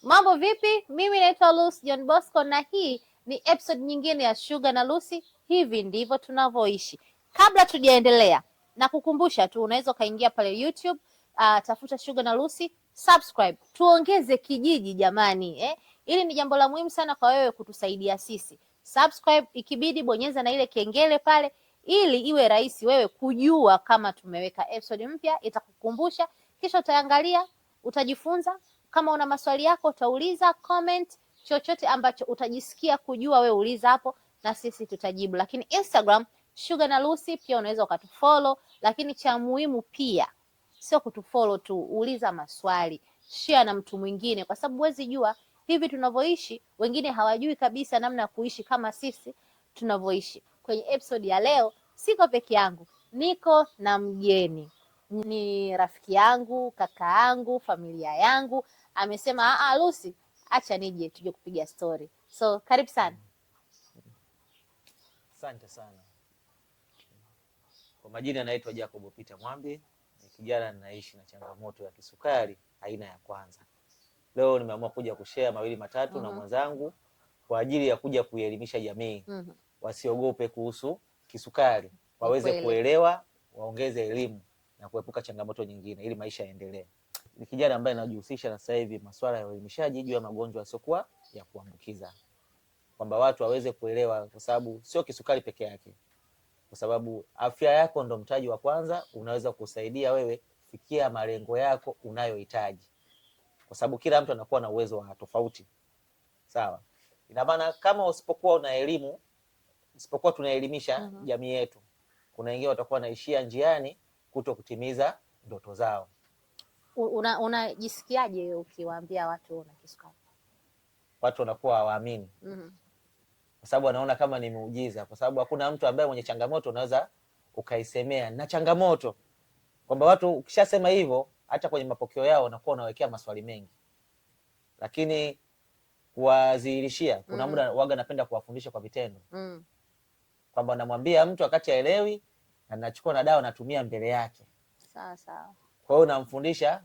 Mambo vipi? Mimi naitwa Lucy John Bosco na hii ni episode nyingine ya Sugar na Lucy. Hivi ndivyo tunavyoishi. Kabla tujaendelea, na kukumbusha tu unaweza ukaingia pale YouTube, tafuta Sugar na Lucy, subscribe. Tuongeze kijiji jamani, Hili ni jambo la muhimu sana kwa wewe kutusaidia sisi. Subscribe, ikibidi bonyeza na ile kengele pale ili iwe rahisi wewe kujua kama tumeweka episode mpya, itakukumbusha, kisha utaangalia, utajifunza. Kama una maswali yako utauliza comment, chochote ambacho utajisikia kujua wewe uliza hapo na sisi tutajibu. Lakini Instagram Sugar na Lucy pia unaweza ukatufollow, lakini cha muhimu pia sio kutufollow tu, uliza maswali, share na mtu mwingine, kwa sababu huwezi jua hivi tunavyoishi, wengine hawajui kabisa namna ya kuishi kama sisi tunavyoishi. Kwenye episode ya leo siko peke yangu, niko na mgeni. Ni rafiki yangu, kaka yangu, familia yangu. Amesema Lucy, acha nije tuje kupiga story. So karibu sana. Asante sana. Kwa majina naitwa Jacob Peter Mwambi, ni kijana ninaishi na changamoto ya kisukari aina ya kwanza. Leo nimeamua kuja kushare mawili matatu na mwenzangu kwa ajili ya kuja kuelimisha jamii. Wasiogope kuhusu kisukari, waweze kuelewa, waongeze elimu na kuepuka changamoto nyingine ili maisha yaendelee. Ni kijana ambaye anajihusisha na sasa hivi masuala ya uelimishaji juu ya magonjwa yasiokuwa ya kuambukiza, kwamba watu waweze kuelewa, kwa sababu sio kisukari peke yake, kwa sababu afya yako ndo mtaji wa kwanza, unaweza kusaidia wewe kufikia malengo yako unayohitaji, kwa sababu kila mtu anakuwa na uwezo wa tofauti. Sawa? Ina maana kama usipokuwa una elimu, usipokuwa tunaelimisha jamii yetu, kuna wengine watakuwa naishia njiani kuto kutimiza ndoto zao. Unajisikiaje ukiwaambia watu una kisukari? Watu wanakuwa hawaamini. Kwa sababu wanaona kama ni muujiza, kwa sababu hakuna mtu ambaye mwenye changamoto unaweza ukaisemea na changamoto, kwamba watu ukishasema hivyo hata kwenye mapokeo yao wanakuwa unawekea maswali mengi. Lakini kuwadhihirishia, kuna muda waga napenda kuwafundisha kwa vitendo, kwamba namwambia mtu wakati haelewi na nachukua na dawa natumia mbele yake. Sawa sawa. Kwa hiyo namfundisha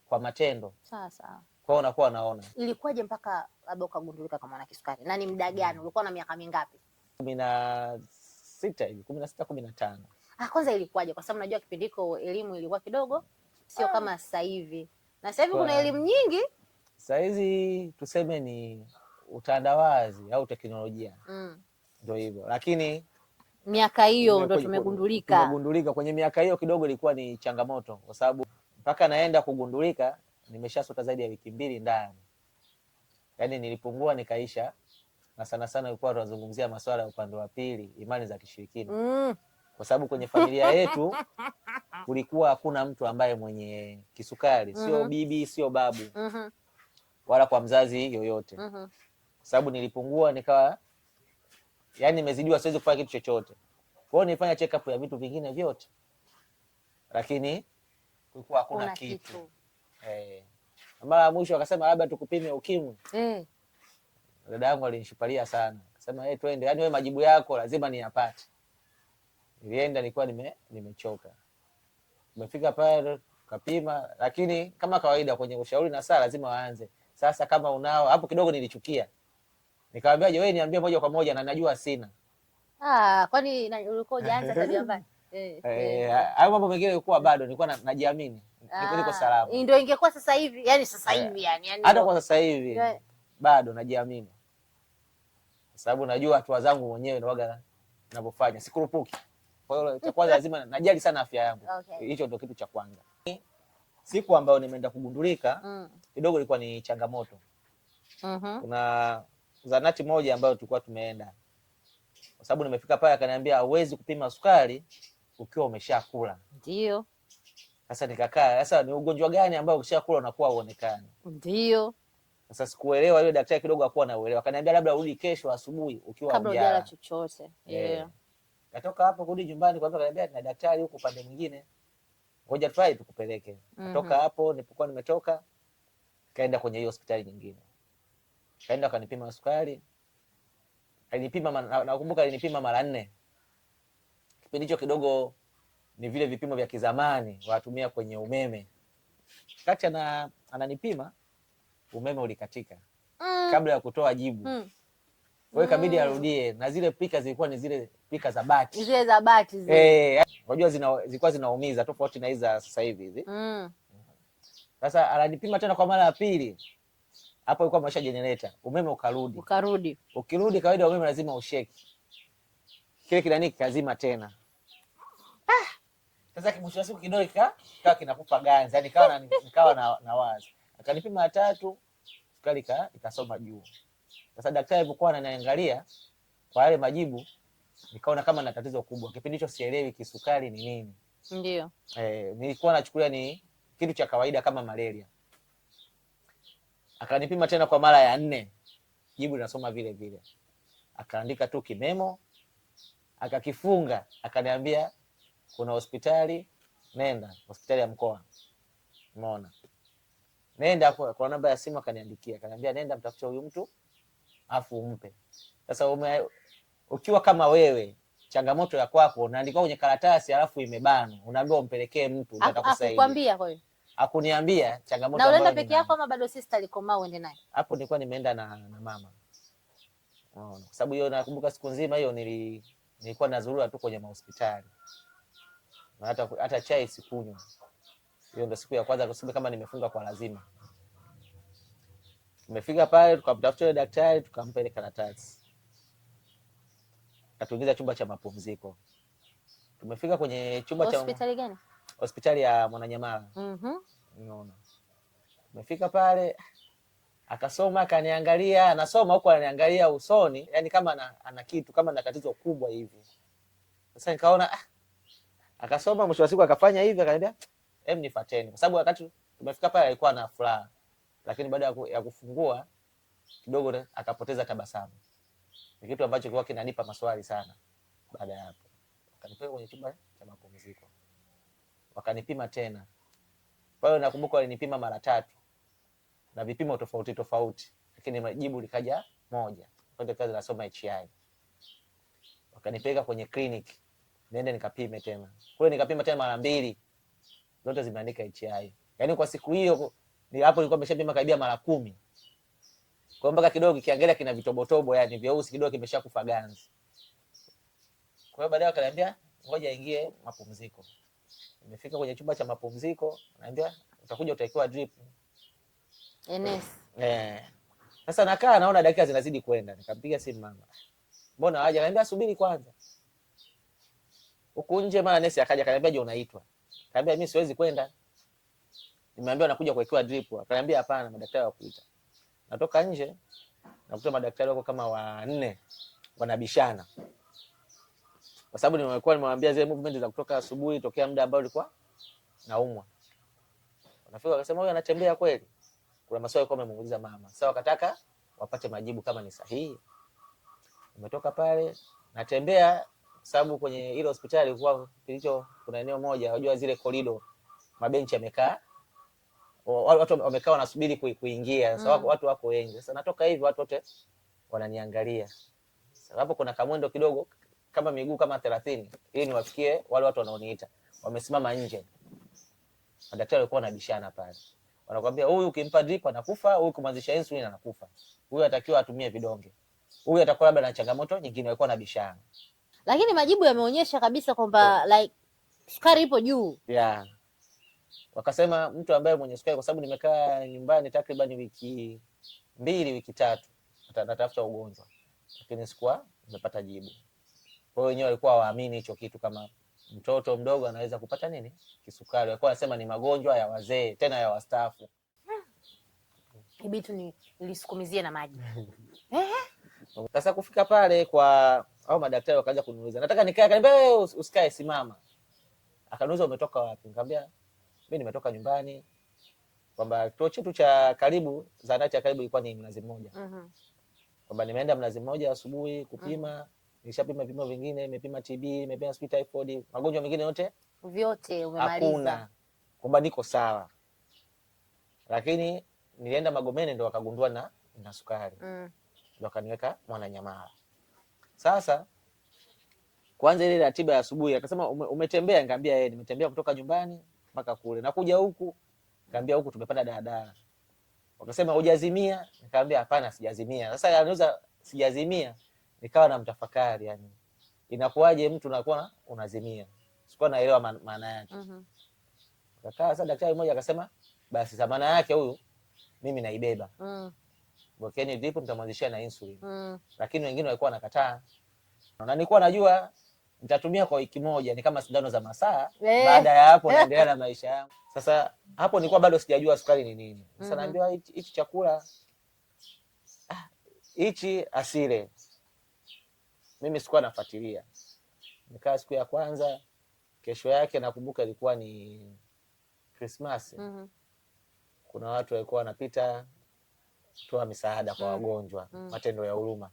kwa matendo. Sawa sawa. Kwa hiyo unakuwa unaona. Ilikuwaje mpaka labda ukagundulika kama una kisukari? Na ni muda gani? Ulikuwa na miaka mingapi? 16 hivi, 16 15. Kwanza ilikuwaje? Kwa sababu najua kipindi hiko elimu ilikuwa kidogo sio kama sasa hivi. Na sasa hivi kuna elimu nyingi. Sasa hizi tuseme ni utandawazi au teknolojia. Ndio hivyo. Lakini miaka hiyo ndo tumegundulika. Kwenye miaka hiyo kidogo ilikuwa ni changamoto, kwa sababu mpaka naenda kugundulika nimeshasota zaidi ya wiki 2 ndani. Yaani nilipungua nikaisha, na sana sana ilikuwa tunazungumzia masuala ya upande wa pili, imani za kishirikina. Kwa sababu kwenye familia yetu kulikuwa hakuna mtu ambaye mwenye kisukari, sio bibi, sio babu, wala kwa mzazi yoyote. Kwa sababu nilipungua nikawa yani nimezidiwa, siwezi kufanya kitu chochote. Kwa hiyo nilifanya check up ya vitu vingine vyote, lakini kulikuwa hakuna kitu. Mara ya mwisho akasema labda tukupime ukimwi. Dada yangu alinishupalia sana, akasema twende, yani wewe majibu yako lazima niyapate. Nilienda, nilikuwa nimechoka. Umefika pale kapima, lakini kama kawaida kwenye ushauri na saa lazima waanze. Sasa kama unao hapo, kidogo nilichukia. Nikamwambia, je, wewe niambie moja kwa moja na najua sina. Kwani ulikuwa hujaanza tabia mbaya? Hayo mambo mengine ilikuwa bado nilikuwa najiamini. Niko salama. Ndio ingekuwa sasa hivi, yani sasa hivi yani hata kwa sasa hivi bado najiamini. Kwa sababu najua hatua zangu mwenyewe na waga ninavyofanya, sikurupuki. Kwa hiyo cha kwanza lazima najali sana afya yangu. Hicho ndio kitu cha kwanza. Siku ambayo nimeenda kugundulika kidogo ilikuwa ni changamoto. Kuna zanati moja ambayo tulikuwa tumeenda, kwa sababu nimefika pale akaniambia hauwezi kupima sukari ukiwa umeshakula. Ndio. Sasa nikakaa, sasa ni ugonjwa gani ambao ukishakula unakuwa uonekane? Ndio. Sasa sikuelewa, yule daktari kidogo hakuwa anaelewa. Akaniambia labda urudi kesho asubuhi ukiwa kabla hujala chochote. Katoka hapo kurudi nyumbani, kwa sababu akaniambia na daktari huko upande mwingine, ngoja try tukupeleke. Kutoka hapo nilipokuwa nimetoka, kaenda kwenye hiyo hospitali nyingine. Kaenda kanipima sukari. Alinipima, nakumbuka alinipima mara 4. Kipindi hicho kidogo ni vile vipimo vya kizamani watumia kwenye umeme. Kati ananipima, umeme ulikatika kabla ya kutoa jibu. Kwa hiyo ikabidi arudie, na zile pika zilikuwa ni zile pika za bati. Zile za bati zile. Unajua zilikuwa zinaumiza tofauti na hizi za sasa hivi hizi. Sasa ananipima tena kwa mara ya pili. Hapo ilikuwa maisha generator, umeme ukarudi. Ukirudi kawaida umeme lazima usheki. Kile kinani kikazima tena. Sasa mwisho wa siku kidole kikawa kinakupa ganzi, yani nikawa na wazi. Akanipima 3, sukari ikasoma juu. Sasa daktari alipokuwa ananiangalia kwa yale majibu, nikaona kama na tatizo kubwa. Kipindi hicho sielewi kisukari ni nini. Ndio. Nilikuwa nachukulia ni kitu cha kawaida kama malaria. Akanipima tena kwa mara ya 4, jibu linasoma vile vile. Akaandika tu kimemo, akakifunga, akaniambia kuna hospitali, nenda hospitali ya mkoa. Umeona? Nenda kwa namba ya simu akaniandikia, akaniambia nenda mtafute huyu mtu afu umpe. Sasa ukiwa kama wewe, changamoto ya kwako unaandika kwenye karatasi alafu imebanwa, unaambiwa umpelekee mtu atakusaidia. Akukwambia kwa hiyo? Hakuniambia changamoto. Na unaenda peke yako ama bado sister alikomaa uende naye? Hapo nilikuwa nimeenda na mama. Unaona? Kwa sababu hiyo nakumbuka siku nzima hiyo nilikuwa nazurura tu kwenye hospitali. Na hata chai sikunywa. Hiyo ndio siku ya kwanza kusema kama nimefunga kwa lazima. Tumefika pale tukamtafuta yule daktari, tukampa ile karatasi. Katuingiza chumba cha mapumziko. Tumefika kwenye chumba cha hospitali gani? Hospitali ya Mwananyamala. Unaona. Tumefika pale akasoma, akaniangalia, anasoma huko ananiangalia usoni, yani kama ana kitu, kama na tatizo kubwa hivi. Sasa nikaona akasoma, mwisho wa siku akafanya hivi, akaniambia nifuateni. Kwa sababu wakati tumefika pale alikuwa na furaha. Lakini baada ya kufungua kidogo akapoteza tabasamu. Ni kitu ambacho kilikuwa kinanipa maswali sana. Baada ya hapo wakanipeleka kwenye chumba cha mapumziko, wakanipima tena. Kwa hiyo nakumbuka walinipima mara 3 na vipimo tofauti, lakini jibu likaja moja. Kwa kazi nasoma HI. Wakanipeleka kwenye clinic, niende nikapime tena. Kule nikapima tena mara 2, zote zimeandika HI. Yaani kwa siku hiyo hapo nilikuwa nimeshapima karibia mara 10. Kwa mpaka kidogo kiangalia kina vitobotobo, yani vyeusi kidogo kimeshakufa ganzi. Kwa hiyo baadaye akaniambia ngoja ingie mapumziko. Nimefika kwenye chumba cha mapumziko, ananiambia utakuja utawekewa drip. NS. Sasa nakaa naona dakika zinazidi kwenda, nikampiga simu mama. Mbona haja? Ananiambia subiri kwanza. Huko nje mara nesi akaja akaniambia je, unaitwa? Akaniambia mimi siwezi kwenda. Nimeambiwa nakuja kuwekewa drip. Akaniambia hapana, madaktari wakuita. Natoka nje nakuta madaktari wako kama 4 wanabishana. Kwa sababu nimekuwa nimemwambia zile movement za kutoka asubuhi tokea muda ambao ulikuwa naumwa. Wanafika wakasema huyu anatembea kweli. Kuna maswali kwa wamemuuliza mama. Sasa wakataka wapate majibu kama ni sahihi. Nimetoka pale natembea, sababu kwenye ile hospitali kuna eneo moja, unajua zile corridor mabenchi yamekaa, watu wamekaa wanasubiri kuingia. Sasa watu wako wengi. Sasa natoka hivi watu wote wananiangalia. Sasa hapo kuna kamwendo kidogo kama miguu kama 30 ili niwafikie wale watu wanaoniita. Wamesimama nje. Madaktari walikuwa wanabishana pale. Wanakuambia huyu ukimpa drip anakufa, huyu kumwanzisha insulin anakufa. Huyu atakiwa atumie vidonge. Huyu atakuwa labda na changamoto nyingine, walikuwa wanabishana. Lakini majibu yameonyesha kabisa kwamba like sukari ipo juu. Yeah. Wakasema mtu ambaye mwenye sukari, kwa sababu nimekaa nyumbani takriban wiki 2 wiki 3 natafuta ugonjwa. Lakini sikuwa nimepata jibu. Kwa hiyo wenyewe walikuwa waamini hicho kitu kama mtoto mdogo anaweza kupata nini? Kisukari. Walikuwa wanasema ni magonjwa ya wazee, tena ya wastaafu. Kibitu nilisukumizie na maji. Sasa kufika pale kwa au madaktari wakaanza kuniuliza, nataka nikae. Akaniambia wewe usikae, simama. Akaniuliza umetoka wapi? Nikamwambia mimi nimetoka nyumbani. Kwamba kituo chetu cha karibu, zahanati ya karibu ilikuwa ni Mnazi Mmoja. Kwamba nimeenda Mnazi Mmoja asubuhi kupima. Nilishapima vipimo vingine, nimepima TB, nimepima typhoid, magonjwa mengine yote umemaliza. Hakuna. Kwamba niko sawa. Lakini nilienda Magomeni ndo wakagundua na sukari. Ndo wakaniweka Mwananyamala. Sasa kwanza ile ratiba ya asubuhi akasema umetembea? Nikamwambia nimetembea kutoka nyumbani mpaka kule. Nakuja huku, nikamwambia huku tumepanda daladala. Wakasema hujazimia, nikamwambia hapana, sijazimia. Sasa anauza sijazimia, nikawa na mtafakari, yani inakuwaje mtu unakuwa unazimia, sikuwa naelewa maana yake. Kakaa sasa, daktari mmoja akasema basi za maana yake huyu mimi naibeba, Bokeni ndipo mtamwanzishia na insulin. Lakini wengine walikuwa wanakataa, na nilikuwa najua nitatumia kwa wiki moja, ni kama sindano za masaa. Baada ya hapo naendelea na maisha yangu. Sasa hapo nilikuwa bado sijajua sukari ni nini. Sasa naambiwa hichi chakula hichi asile. Mimi sikuwa nafuatilia. Nikaa siku ya kwanza, kesho yake nakumbuka ilikuwa ni Christmas. Kuna watu walikuwa wanapita kutoa misaada kwa wagonjwa, matendo ya huruma.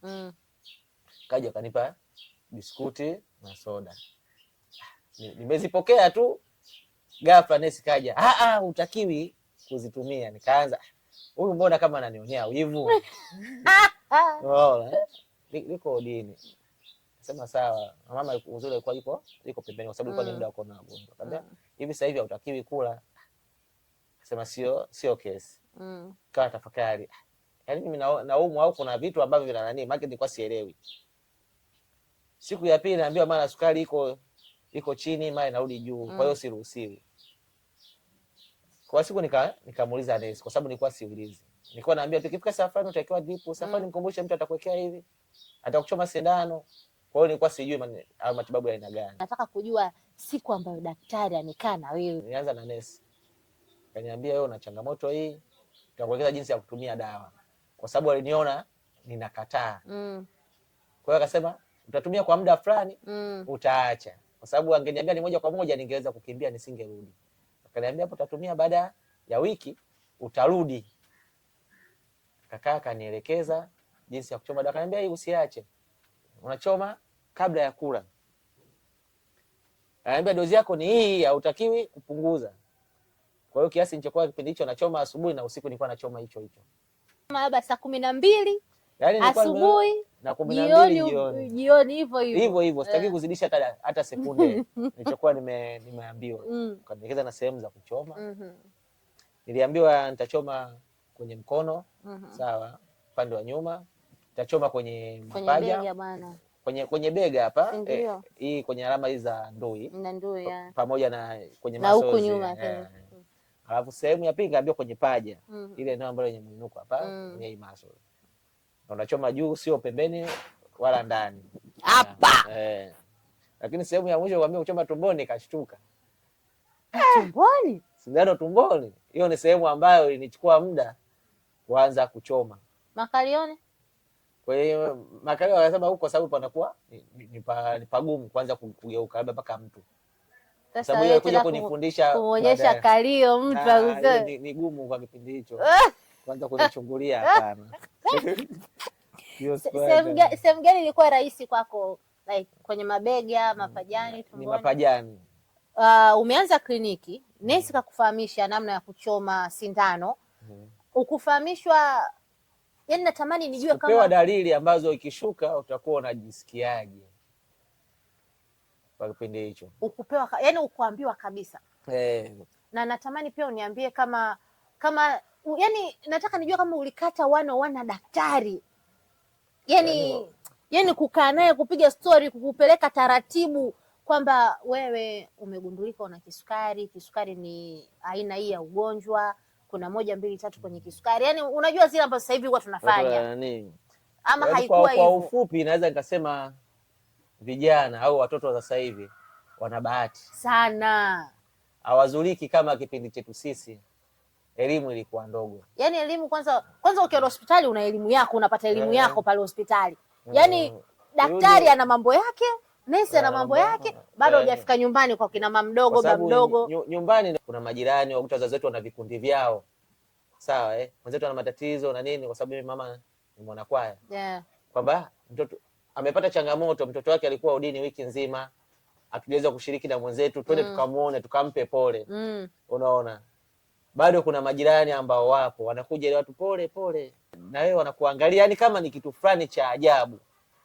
Kaja kanipa biskuti na soda. Nimezipokea tu, ghafla nesi kaja, hutakiwi kuzitumia. Nikaanza, huyu mbona kama ananionea wivu? Liko udini. Sema sawa. Mama uzuri alikuwa yuko pembeni kwa sababu ilikuwa ni muda wa kuona wagonjwa. Kaambia, hivi sasa hivi hutakiwi kula. Sema sio kesi. Kawa tafakari. Yaani mimi naumwa au kuna vitu ambavyo vina nani? Maana nilikuwa sielewi. Siku ya pili naambiwa mara sukari iko chini, mara inarudi juu. Kwa hiyo siruhusiwi. Kwa siku nikamuuliza nesi kwa sababu nilikuwa siulizi. Nilikuwa naambia tukifika safari utakiwa dripu, safari mkumbushe mtu atakuwekea hivi, atakuchoma sindano. Kwa hiyo nilikuwa sijui matibabu ya aina gani. Nataka kujua siku ambayo daktari amekaa na wewe. Nianza na nesi. Kaniambia wewe una changamoto hii, tutakuelekeza jinsi ya kutumia dawa. Kwa sababu aliniona ninakataa. Kwa hiyo akasema utatumia kwa muda fulani, utaacha. Kwa sababu angeniambia ni moja kwa moja ningeweza kukimbia nisingerudi. Akaniambia hapo utatumia baada ya wiki utarudi. Kaka akanielekeza jinsi ya kuchoma dawa. Akaniambia hii usiache. Unachoma kabla ya kula. Akaniambia dozi yako ni hii, hautakiwi kupunguza. Kwa hiyo kiasi nilichokuwa kipindi hicho nachoma asubuhi na usiku nilikuwa nachoma hicho. Labda saa 12 yani asubuhi na 12 jioni hivyo. Sitaki kuzidisha hata sekunde nilichokuwa nimeambiwa. Kanielekeza na sehemu za kuchoma. Niliambiwa nitachoma kwenye mkono, sawa, upande wa nyuma, nitachoma kwenye mapaja, kwenye bega hapa, hii kwenye alama hizi za ndui. Pamoja na kwenye masozi. Na huku nyuma. Alafu sehemu ya pili kaambiwa kwenye paja. Ile eneo ambalo yenye mwinuko hapa, kwenye hii muscle. Na unachoma juu, sio pembeni wala ndani. Hapa. Lakini sehemu ya mwisho kaambiwa kuchoma tumboni, kashtuka. Tumboni? Sindano tumboni. Hiyo ni sehemu ambayo inichukua muda kuanza kuchoma. Makalioni? Kwa hiyo makalioni wanasema huko kwa sababu panakuwa ni pagumu kuanza kugeuka labda mpaka mtu. Sababu yeye kuja kunifundisha kuonyesha kalio mtu ni gumu kwa kipindi hicho. Kwanza kunichungulia hapana. Sehemu gani ilikuwa rahisi kwako, like kwenye mabega, mapajani, tumboni? Ni mapajani. Umeanza kliniki, nesi kakufahamisha namna ya kuchoma sindano. Ukufahamishwa, yani natamani nijue kama upewa dalili ambazo ikishuka utakuwa unajisikiaje kwa kipindi hicho. Ukupewa, yani ukuambiwa kabisa. Na natamani pia uniambie kama yani nataka nijue kama ulikata 101 na daktari. Yani kukaa naye kupiga story, kukupeleka taratibu kwamba wewe umegundulika una kisukari. Kisukari ni aina hii ya ugonjwa, kuna 1, 2, 3 kwenye kisukari. Yani unajua zile ambazo sasa hivi huwa tunafanya. Ama haikuwa hivyo. Kwa ufupi naweza nikasema vijana au watoto wa sasa hivi wana bahati sana. Hawazuliki kama kipindi chetu sisi. Elimu ilikuwa ndogo. Yani elimu kwanza ukienda hospitali una elimu yako, unapata elimu yako pale hospitali. Yani daktari ana mambo yake, nesi ana mambo yake, bado hujafika nyumbani kwa kina mama mdogo, baba mdogo. Nyumbani kuna majirani, wakuta wazazi wetu wana vikundi vyao. Sawa Mwenzetu ana matatizo na nini kwa sababu mimi mama ni mwanakwaya. Kwamba mtoto amepata changamoto, mtoto wake alikuwa udini wiki nzima, hatujaweza kushiriki na mwenzetu, twende tukamuone, tukampe pole. Unaona? Bado kuna majirani ambao wapo, wanakuja ile watu pole, na wewe wanakuangalia yani kama ni kitu fulani cha ajabu.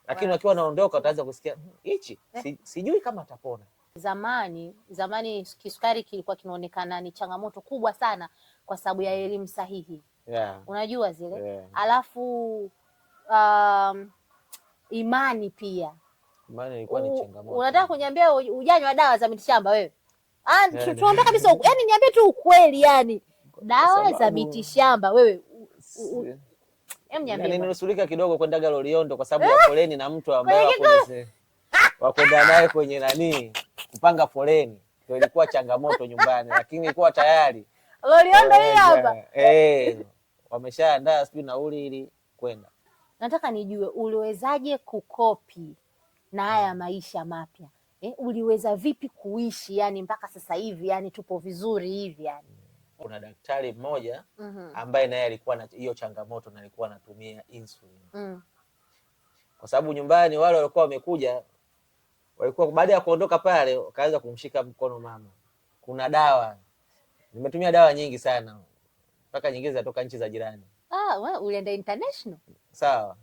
Lakini wakiwa wanaondoka utaanza kusikia hichi sijui kama atapona. Zamani kisukari kilikuwa kinaonekana ni changamoto kubwa sana kwa sababu ya elimu sahihi. unajua zile alafu imani pia. Imani ilikuwa ni changamoto. Unataka kuniambia ujanywa dawa za mitishamba wewe? Tuambie kabisa, yani niambie tu ukweli, yani dawa za mitishamba wewe yani ninusurika kidogo kwendaga Loliondo kwa sababu ya foleni na mtu ambaye wakwenda naye kwenye nani kupanga foleni, ndio ilikuwa changamoto nyumbani, lakini ilikuwa tayari Loliondo hii hapa wameshaandaa sijui nauli ili kwenda. Nataka nijue uliwezaje kukopi na haya maisha mapya uliweza vipi kuishi yani mpaka sasa hivi yani tupo vizuri hivi yani? Kuna daktari mmoja ambaye naye alikuwa na hiyo changamoto na alikuwa anatumia insulin. Kwa sababu nyumbani wale walikuwa wamekuja, walikuwa baada ya kuondoka pale wakaanza kumshika mkono mama, kuna dawa, nimetumia dawa nyingi sana mpaka nyingine zinatoka nchi za jirani. Wewe ulienda international? Sawa.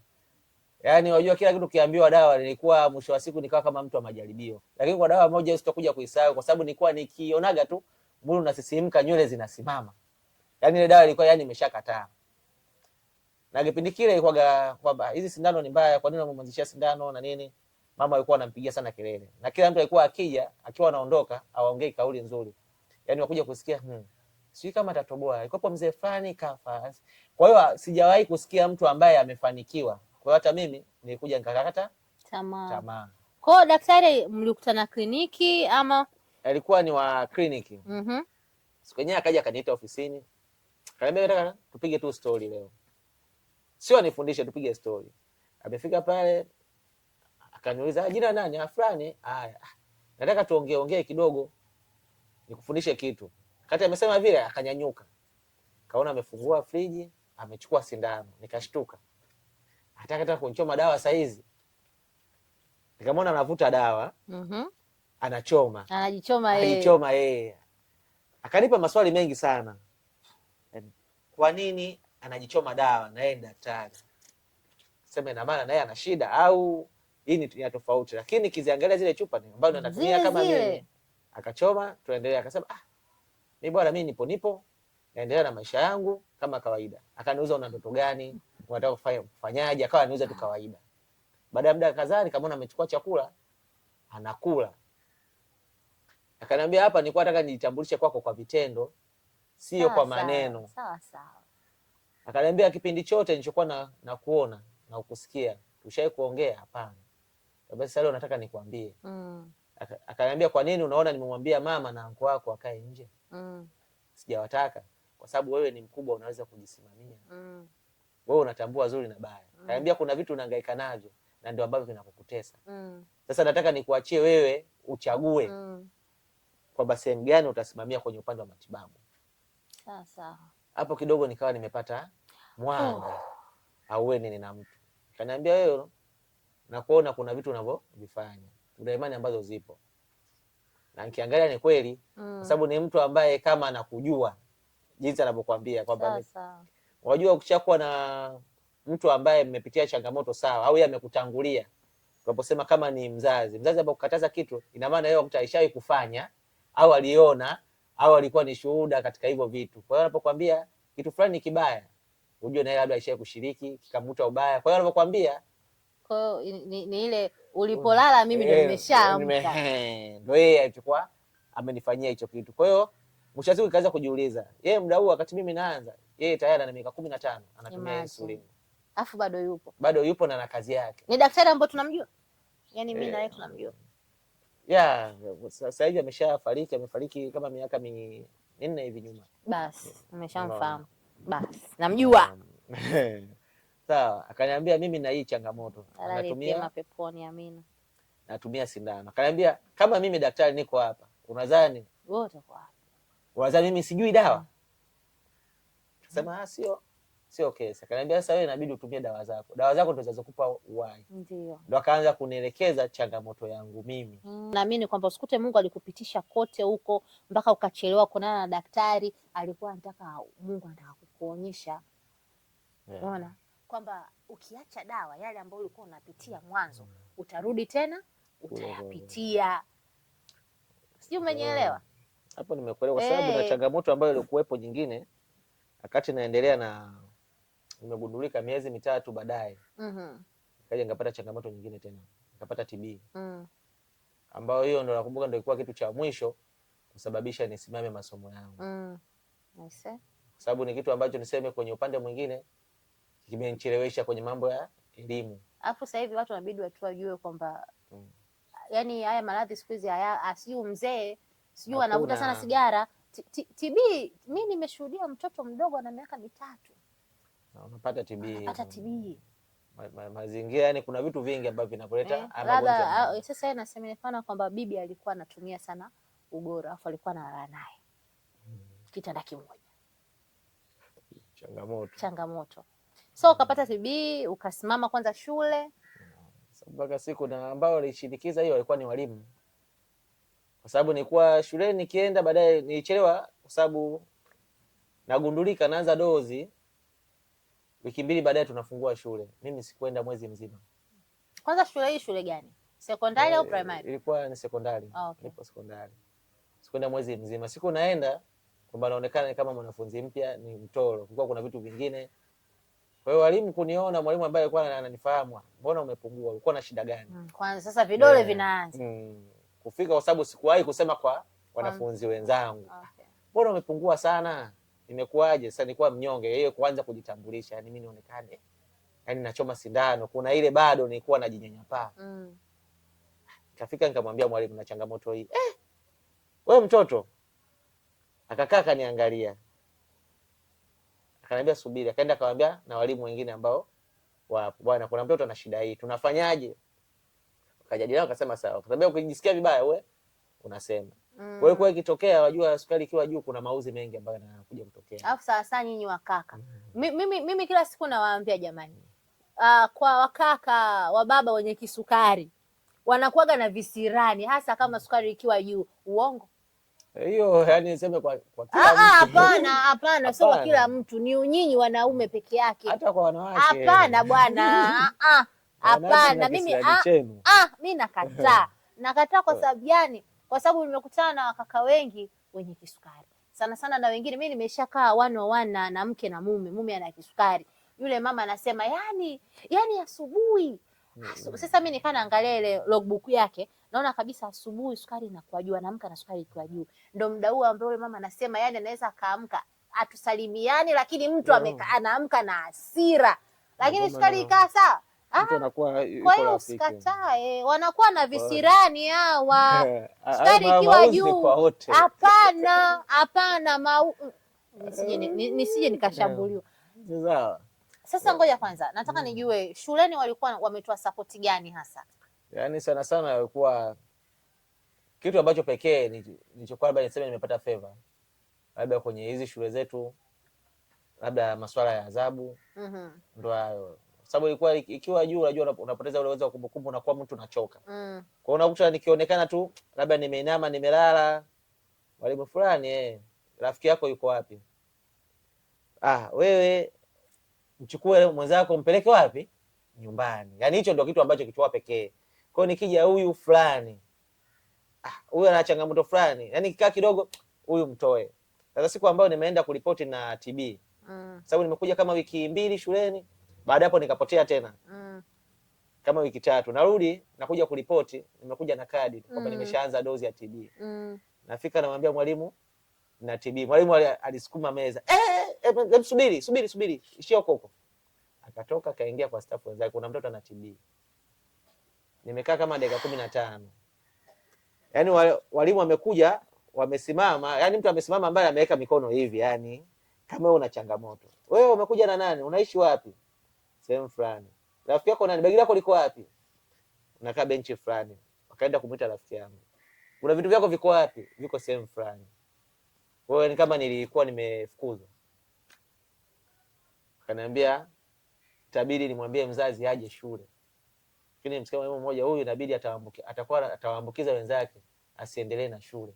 Yaani wajua kila kitu kiambiwa dawa, nilikuwa mwisho wa siku nikawa kama mtu wa majaribio. Lakini kwa dawa moja sitakuja kuisahau kwa sababu nilikuwa nikionaga tu mwili unasisimka, nywele zinasimama. Yaani ile dawa ilikuwa yani imeshakataa. Na kipindi kile ilikuwa kwamba hizi sindano ni mbaya, kwa nini unamwanzishia sindano na nini? Mama alikuwa anampigia sana kelele. Na kila mtu alikuwa akija, akiwa anaondoka, hawaongei kauli nzuri. Yaani wakuja kusikia sijui kama atatoboa. Alikuwa mzee fulani kafa. Kwa hiyo sijawahi kusikia mtu ambaye amefanikiwa. Kwa hiyo hata mimi nilikuja nikakata tamaa. Kwa hiyo daktari mlikutana kliniki ama? Alikuwa ni wa kliniki. Siku yenyewe akaja akaniita ofisini. Akaniambia nataka tupige tu story leo. Sio anifundishe, tupige story. Amefika pale akaniuliza jina nani? Fulani. Haya. Nataka tuongee kidogo. Nikufundishe kitu. Kati amesema vile akanyanyuka. Kaona amefungua friji, amechukua sindano. Nikashtuka. Hata kunichoma dawa saizi. Nikamwona anavuta dawa. Anachoma. Anajichoma yeye. Akanipa maswali mengi sana. Kwa nini anajichoma dawa na yeye ni daktari? Sema ina maana naye ana shida au hii ni tofauti, lakini kiziangalia zile chupa ni ambazo anatumia kama mimi. Akachoma, tuendelea. Akasema mimi bwana, mimi nipo naendelea na maisha yangu kama kawaida. Akaniuliza una ndoto gani? Unataka kufanyaje? Akawa anauliza tu kawaida. Baada ya muda kadhaa nikamwona amechukua chakula anakula. Akaniambia hapa nilikuwa nataka nijitambulishe kwako kwa vitendo, sio kwa maneno. Sawa. Akaniambia kipindi chote nilichokuwa na kuona na ukusikia, tushawahi kuongea? Hapana. Basi sasa leo nataka nikwambie. Akaniambia kwa nini unaona nimemwambia mama na anko wako akae nje? Sijawataka kwa sababu wewe ni mkubwa, unaweza kujisimamia. Wewe unatambua zuri na baya. Akaniambia kuna vitu unahangaika navyo na ndio ambavyo vinakukutesa. Sasa nataka nikuachie wewe uchague kwamba sehemu gani utasimamia kwenye upande wa matibabu. Sawa. Hapo kidogo nikawa nimepata mwanga au nini na mtu. Akaniambia wewe na kuona kuna vitu unavyovifanya. Kuna imani ambazo zipo. Na nikiangalia ni kweli kwa sababu ni mtu ambaye kama anakujua jinsi anavyokuambia kwamba unajua ukishakuwa na mtu ambaye mmepitia changamoto sawa au yeye amekutangulia. Tunaposema kama ni mzazi ambaye kukataza kitu, ina maana yeye mtu aishawahi kufanya au aliona au alikuwa ni shuhuda katika hivyo vitu. Kwa hiyo anapokuambia kitu fulani ni kibaya, unajua na yeye labda aishawahi kushiriki kikamvuta ubaya. Kwa hiyo anapokuambia ni ile ulipolala mimi ndio nimeshaamka. Ndio yeye alichukua amenifanyia hicho kitu. Kwa hiyo mwisho siku ikaanza kujiuliza, yeye muda huu wakati mimi naanza, yeye tayari ana miaka 15 anatumia insulin. Afu bado yupo na kazi yake. Ni daktari ambaye tunamjua. Yaani mimi na yeye tunamjua. Sasa hivi ameshafariki, amefariki kama miaka 4 hivi nyuma. Basi, umeshamfahamu. Basi, namjua. Sawa, akaniambia mimi na hii changamoto. Natumia peponi, amina. Natumia sindano. Akaniambia kama mimi daktari niko hapa, unadhani wewe utakuwa hapa? Unadhani mimi sijui dawa? Sema sio kesi. Akaniambia sasa wewe inabidi utumie dawa zako. Dawa zako ndio zinazokupa uhai. Ndio. Ndio akaanza kunielekeza changamoto yangu mimi. Naamini kwamba usikute Mungu alikupitisha kote huko mpaka ukachelewa kuonana na daktari, alikuwa anataka Mungu anataka kukuonyesha. Unaona? Kwamba ukiacha dawa yale ambayo ulikuwa unapitia mwanzo, utarudi tena utayapitia. Sijui umenielewa? Hapo nimekuelewa kwa sababu na changamoto ambayo ilikuwepo nyingine Wakati naendelea na nimegundulika miezi mitatu baadaye, kaja nikapata changamoto nyingine tena, nikapata TB ambayo hiyo ndo nakumbuka ndo ilikuwa kitu cha mwisho kusababisha nisimame masomo yangu. Kwa sababu ni kitu ambacho niseme kwenye upande mwingine kimenichelewesha kwenye mambo ya elimu. Alafu sasa hivi watu wanabidi watu wajue kwamba yani haya maradhi siku hizi asiyu mzee sijui anavuta sana sigara. TB mimi nimeshuhudia mtoto mdogo na miaka 3 na unapata TB. Anapata TB. Mazingira yani kuna vitu vingi ambavyo vinakuleta magonjwa. Sasa inasemekana kwamba bibi alikuwa anatumia sana ugoro, afu alikuwa analala naye kitanda kimoja. Changamoto. So ukapata TB, ukasimama kwanza shule. Mpaka siku na ambao walishinikiza hiyo walikuwa ni walimu. Kwa sababu nilikuwa shuleni nikienda, baadaye nilichelewa kwa sababu nagundulika naanza dozi. Wiki 2 baadaye tunafungua shule. Mimi sikuenda mwezi mzima. Kwanza shule hii shule gani? Sekondari au primary? Ilikuwa ni sekondari. Okay. Nipo sekondari. Sikuenda mwezi mzima. Siku naenda kwamba naonekana kama mwanafunzi mpya, ni mtoro. Kulikuwa kuna vitu vingine. Kwa hiyo walimu kuniona, mwalimu ambaye alikuwa ananifahamu, mbona umepungua? Ulikuwa na shida gani? Kwanza sasa vidole vinaanza. Kufika kwa sababu sikuwahi kusema kwa wanafunzi wenzangu. Okay. Mbona umepungua sana? Imekuwaje? Sasa nilikuwa mnyonge, yeye kuanza kujitambulisha, yani mimi nionekane yani nachoma sindano, kuna ile bado nilikuwa najinyanyapaa. Kafika nikamwambia mwalimu na changamoto hii. Wewe mtoto. Akakaa akaniangalia. Akaniambia subiri, akaenda akamwambia na walimu wengine ambao wapo, bwana kuna mtoto ana shida hii, tunafanyaje? Akajadiliana akasema sawa. Akaniambia ukijisikia vibaya wewe unasema. Kwa hiyo ikitokea, wajua sukari ikiwa juu kuna mauzi mengi ambayo yanakuja kutokea. Alafu sasa nyinyi wakaka. Mimi kila siku nawaambia jamani. Kwa wakaka wa baba wenye kisukari wanakuaga na visirani hasa kama sukari ikiwa juu. Uongo? Hiyo yani niseme kwa kila mtu. Hapana, sio kwa kila mtu, ni unyinyi wanaume peke yake. Hata kwa wanawake. Hapana bwana. Hapana, mimi nakataa. Nakataa kwa sababu gani? Kwa sababu nimekutana na wakaka wengi wenye kisukari. Sana na wengine mimi nimeshakaa 1-on-1 na mke na mume ana kisukari. Yule mama anasema yani asubuhi. Sasa mimi nikaa naangalia ile logbook yake, naona kabisa asubuhi sukari inakuwa juu, anaamka na sukari ikiwa juu. Ndio muda huo ambao yule mama anasema yani anaweza akaamka atusalimiani, lakini mtu anaamka na hasira. Lakini sukari ikaa sawa. Kwa hiyo usikatae, wanakuwa na visirani hawa. Sukari ikiwa juu. Hapana, nisije nikashambuliwa. Sawa. Sasa ngoja kwanza, nataka nijue shuleni walikuwa wametoa support gani hasa? Yaani sana walikuwa kitu ambacho pekee nilichokuwa labda niseme nimepata favor. Labda kwenye hizi shule zetu labda masuala ya adhabu. Ndio hayo. Sababu ilikuwa ikiwa juu unajua unapoteza ule uwezo wa kumbukumbu, unakuwa mtu unachoka. Kwa hiyo unakuta nikionekana tu labda nimeinama nimelala, walimu fulani rafiki yako yuko wapi? Wewe mchukue mwenzako mpeleke wapi? Nyumbani. Yaani hicho ndio kitu ambacho kichukua pekee. Kwa hiyo nikija huyu fulani, huyu ana changamoto fulani, yaani kikaa kidogo huyu mtoe. Sasa siku ambayo nimeenda kuripoti na TB. Sababu nimekuja kama wiki 2 shuleni, baada hapo nikapotea tena. Kama wiki 3 narudi nakuja kuripoti, nimekuja na kadi kwamba nimeshaanza dozi ya TB. Nafika namwambia mwalimu na TB. Mwalimu alisukuma meza. Subiri. Ishia huko. Akatoka kaingia kwa staff wenzake, kuna mtoto ana TB. Nimekaa kama dakika 15. Yaani walimu wamekuja, wamesimama, yaani mtu amesimama ambaye ameweka mikono hivi, yaani kama wewe una changamoto. Wewe umekuja na nani? Unaishi wapi? Sehemu fulani. Rafiki yako nani? Begi lako liko wapi? Unakaa benchi fulani. Wakaenda kumuita rafiki yangu. Una vitu vyako viko wapi? Viko sehemu fulani. Wewe ni kama nilikuwa nimefukuzwa. Akaniambia itabidi nimwambie mzazi aje shule. Lakini msikia mwalimu mmoja, huyu inabidi atawaambukiza wenzake, asiendelee na shule.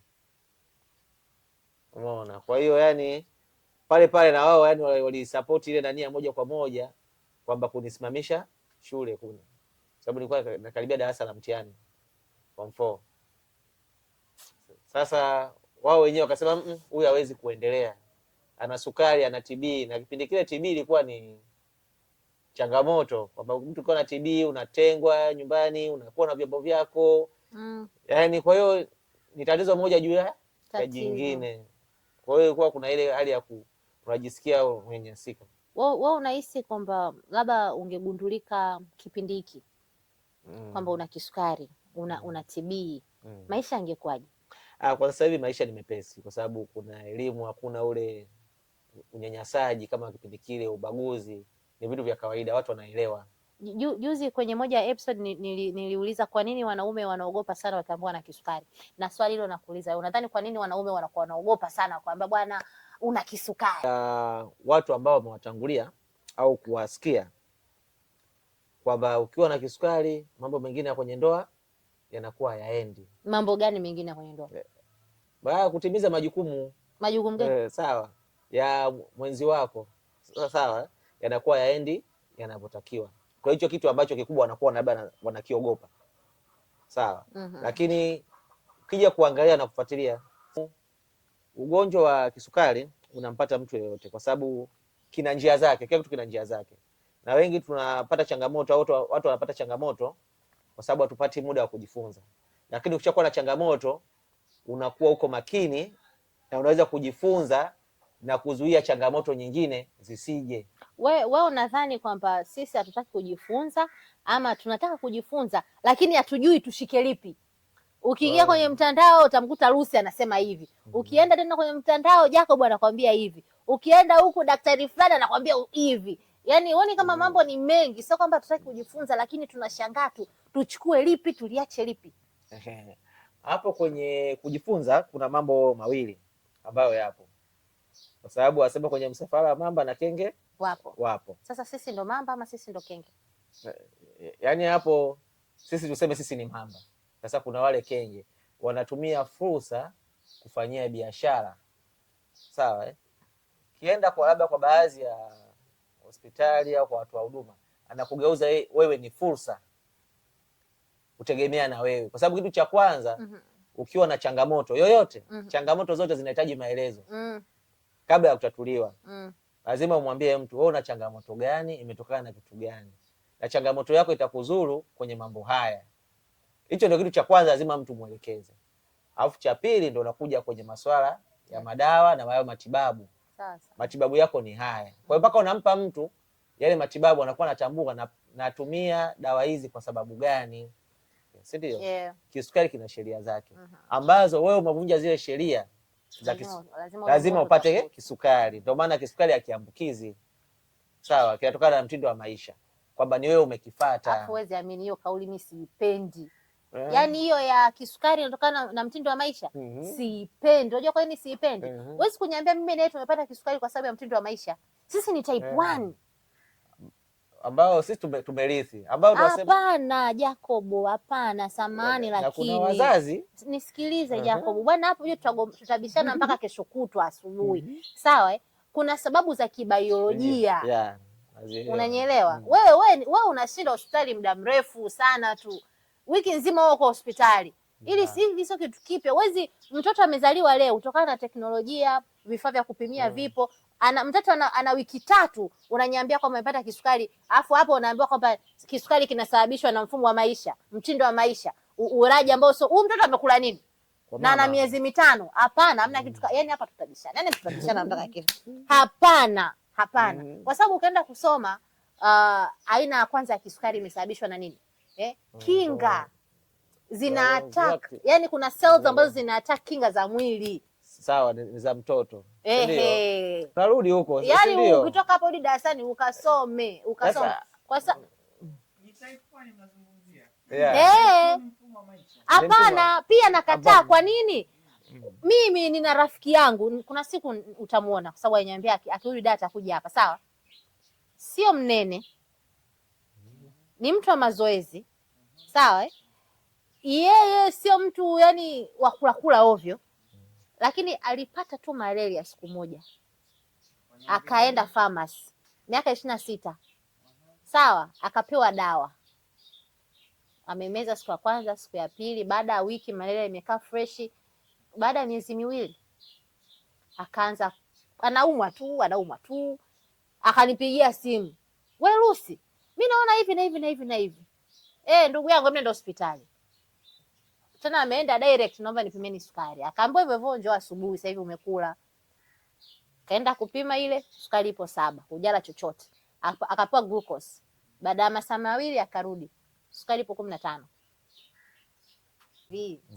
Umeona? Kwa hiyo yani pale na wao yani walisupport ile nia moja kwa moja kwamba kunisimamisha shule kuna. Sababu nilikuwa nakaribia darasa la mtihani form 4. Sasa wao wenyewe wakasema huyu hawezi kuendelea. ana sukari, ana TB, na kipindi kile TB ilikuwa ni changamoto, kwamba mtu ukiwa na TB unatengwa nyumbani, unakuwa na vyombo vyako yani, kwa hiyo ni tatizo moja juu ya jingine. Kwa hiyo ilikuwa kuna ile hali ya unajisikia umenyanyasika. Wewe unahisi kwamba labda ungegundulika kipindi hiki kwamba una kisukari, una TB, maisha yangekuwaje? Kwa sasa hivi maisha ni mepesi, kwa sababu kuna elimu, hakuna ule unyanyasaji kama kipindi kile, ubaguzi, ni vitu vya kawaida, watu wanaelewa. Juzi kwenye moja ya episode niliuliza kwa nini wanaume wanaogopa sana wakiambiwa na kisukari, na swali hilo nakuuliza, unadhani kwa nini wanaume wanakuwa wanaogopa sana kwamba bwana una kisukari? Watu ambao wamewatangulia au kuwasikia kwamba ukiwa na kisukari mambo mengine ya kwenye ndoa yanakuwa hayaendi. Mambo gani mengine ya kwenye ndoa? Kutimiza majukumu. Majukumu gani? Sawa, ya mwenzi wako, sawa, yanakuwa yaendi yanavyotakiwa. Kwa hicho kitu ambacho kikubwa wanakuwa labda wanakiogopa, sawa. Lakini ukija kuangalia na kufuatilia, ugonjwa wa kisukari unampata mtu yeyote, kwa sababu kina njia zake, kila kitu kina njia zake, na wengi tunapata changamoto au watu wanapata changamoto kwa sababu hatupati muda wa kujifunza. Lakini ukishakuwa na changamoto unakuwa uko makini na unaweza kujifunza na kuzuia changamoto nyingine zisije. Wewe unadhani kwamba sisi hatutaki kujifunza ama tunataka kujifunza lakini hatujui tushike lipi? Ukiingia kwenye mtandao utamkuta Lucy anasema hivi. Ukienda tena kwenye mtandao Jacob anakwambia hivi. Ukienda huku daktari fulani anakwambia hivi. Yaani huoni kama mambo ni mengi, sio kwamba tutaki kujifunza lakini tunashangaa tuchukue lipi tuliache lipi? Hapo kwenye kujifunza kuna mambo mawili ambayo yapo. Kwa sababu wasema kwenye msafara wa mamba na kenge wapo. Sasa sisi ndo mamba ama sisi ndo kenge? Yaani hapo sisi tuseme sisi ni mamba. Sasa kuna wale kenge wanatumia fursa kufanyia biashara. Sawa Kienda kwa labda kwa baadhi ya hospitali au kwa watu wa huduma, anakugeuza wewe ni fursa, kutegemea na wewe, kwa sababu kitu cha kwanza ukiwa na changamoto yoyote, changamoto zote zinahitaji maelezo kabla ya kutatuliwa. Lazima umwambie mtu wewe una changamoto gani, imetokana na kitu gani, na changamoto yako itakuzuru kwenye mambo haya. Hicho ndio kitu cha kwanza, lazima mtu muelekeze. Alafu cha pili ndio unakuja kwenye masuala ya madawa na matibabu. Sasa matibabu yako ni haya. Kwa hiyo mpaka unampa mtu yale matibabu anakuwa anatambua natumia dawa hizi kwa sababu gani, si ndio? Kisukari kina sheria zake ambazo wewe umevunja zile sheria za lazima upate kisukari. Ndio maana kisukari hakiambukizi, sawa, kinatokana na mtindo wa maisha, kwamba ni wewe umekifuata. Alafu huwezi amini hiyo kauli mimi siipendi. Yaani hiyo ya kisukari inatokana na mtindo wa maisha. Siipendi. Unajua kwa nini siipendi? Huwezi kuniambia mimi na yeye tumepata kisukari kwa sababu ya mtindo wa maisha. Sisi ni type 1. Ambao sisi tumerithi. Ambao tunasema hapana Jacob, hapana, samani lakini kuna wazazi. Nisikilize Jacob. Bwana hapo hiyo tutabishana mpaka kesho kutwa asubuhi. Sawa Kuna sababu za kibiolojia. Unanielewa? Wewe unashinda hospitali muda mrefu sana tu. Wiki nzima uko hospitali. Ili sio kitu kipya. Wezi mtoto amezaliwa leo kutokana na teknolojia, vifaa vya kupimia vipo. Mtoto ana wiki 3 unaniambia kwamba amepata kisukari, afu hapo unaambiwa kwamba kisukari kinasababishwa na mfumo wa maisha, mtindo wa maisha, uraji ambao sio. Huyu mtoto amekula nini? Na ana miezi 5. Hapana, hamna kitu. Yaani hapa tutabishana. Yaani tutabishana mpaka kesho. Hapana. Kwa sababu ukaenda kusoma aina ya kwanza ya kisukari imesababishwa na nini? Kinga zina attack, yani kuna cells ambazo zina attack kinga za mwili. Sawa, ni za mtoto. Ndio. Narudi huko. Yani ukitoka hapo hadi darasani ukasome. Kwa sababu ni type 1 mnazungumzia. Hapana, pia nakataa. Kwa nini? Mimi nina rafiki yangu, kuna siku utamuona kwa sababu ananiambia akirudi dada atakuja hapa, sawa? Sio mnene. Ni mtu wa mazoezi. Sawa Yeye sio mtu yani wa kula ovyo. Lakini alipata tu malaria siku moja. Akaenda pharmacy. Miaka 26. Sawa, akapewa dawa. Amemeza siku ya kwanza, siku ya pili, baada ya wiki malaria imekaa fresh. Baada ya miezi 2 akaanza anaumwa tu. Akanipigia simu, we Lucy, mimi naona hivi na hivi na hivi na hivi. Ndugu yangu nenda hospitali. Tena ameenda direct, naomba nipimeni sukari. Akaambiwa hivyo hivyo, njoo asubuhi, sasa hivi umekula. Kaenda kupima, ile sukari ipo 7, hujala chochote. Akapewa glucose. Baada ya masaa 2 akarudi, sukari ipo 15.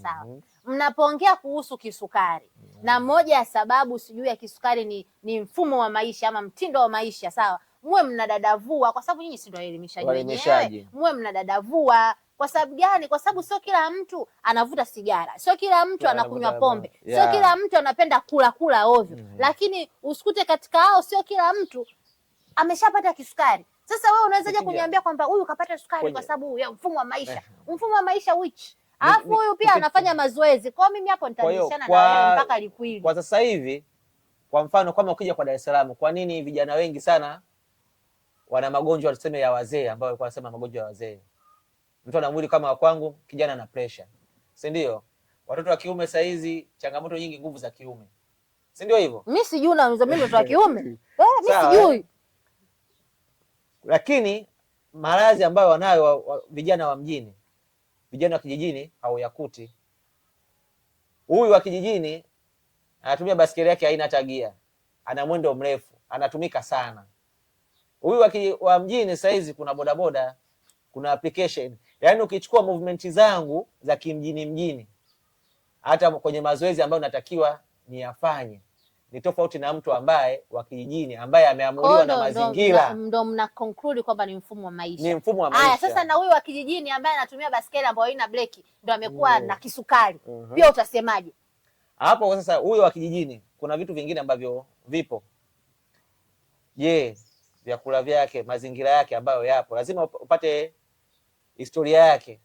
Sawa. Mnapoongea kuhusu kisukari, na moja ya sababu sijui ya kisukari ni mfumo wa maisha ama mtindo wa maisha, sawa, muwe mnadadavua, kwa sababu nyinyi si ndio elimishaji wenyewe. Muwe mnadadavua kwa sababu gani? Kwa sababu sio kila mtu anavuta sigara, sio kila mtu anakunywa pombe, sio kila mtu anapenda kula ovyo. Lakini usikute katika hao, sio kila mtu ameshapata kisukari. Sasa wewe unawezaje kuniambia kwamba huyu kapata sukari kwa sababu ya mfumo wa maisha? Mfumo wa maisha which? Alafu huyu pia anafanya mazoezi. Kwa mimi hapo nitabishana na wewe mpaka likwili. Kwa sasa hivi, kwa mfano kama ukija kwa Dar es Salaam, kwa nini vijana wengi sana wana magonjwa tuseme ya wazee, ambao walikuwa wanasema magonjwa ya wazee? Mtu ana mwili kama wa kwangu, kijana na pressure, si ndio? Watoto wa kiume saa hizi changamoto nyingi, nguvu za kiume, si ndio hivyo? Mimi sijui na mimi wa kiume mimi sijui. Lakini maradhi ambayo wanayo vijana wa mjini, vijana wa kijijini hauyakuti. Huyu wa kijijini anatumia basikeli yake haina hata gia, ana mwendo mrefu, anatumika sana. Huyu wa mjini saizi kuna bodaboda, kuna application. Yaani ukichukua movement zangu za kimjini, hata kwenye mazoezi ambayo natakiwa niyafanye, ni tofauti na mtu ambaye wa kijijini ambaye ameamuliwa na mazingira. Ndio mna conclude kwamba ni mfumo wa maisha. Ni mfumo wa maisha. Sasa na huyu wa kijijini ambaye anatumia basikeli ambayo haina breki ndio amekuwa na kisukari. Pia utasemaje? Hapo sasa huyu wa kijijini kuna vitu vingine ambavyo vipo. Vyakula vyake, mazingira yake ambayo yapo, lazima upate historia yake.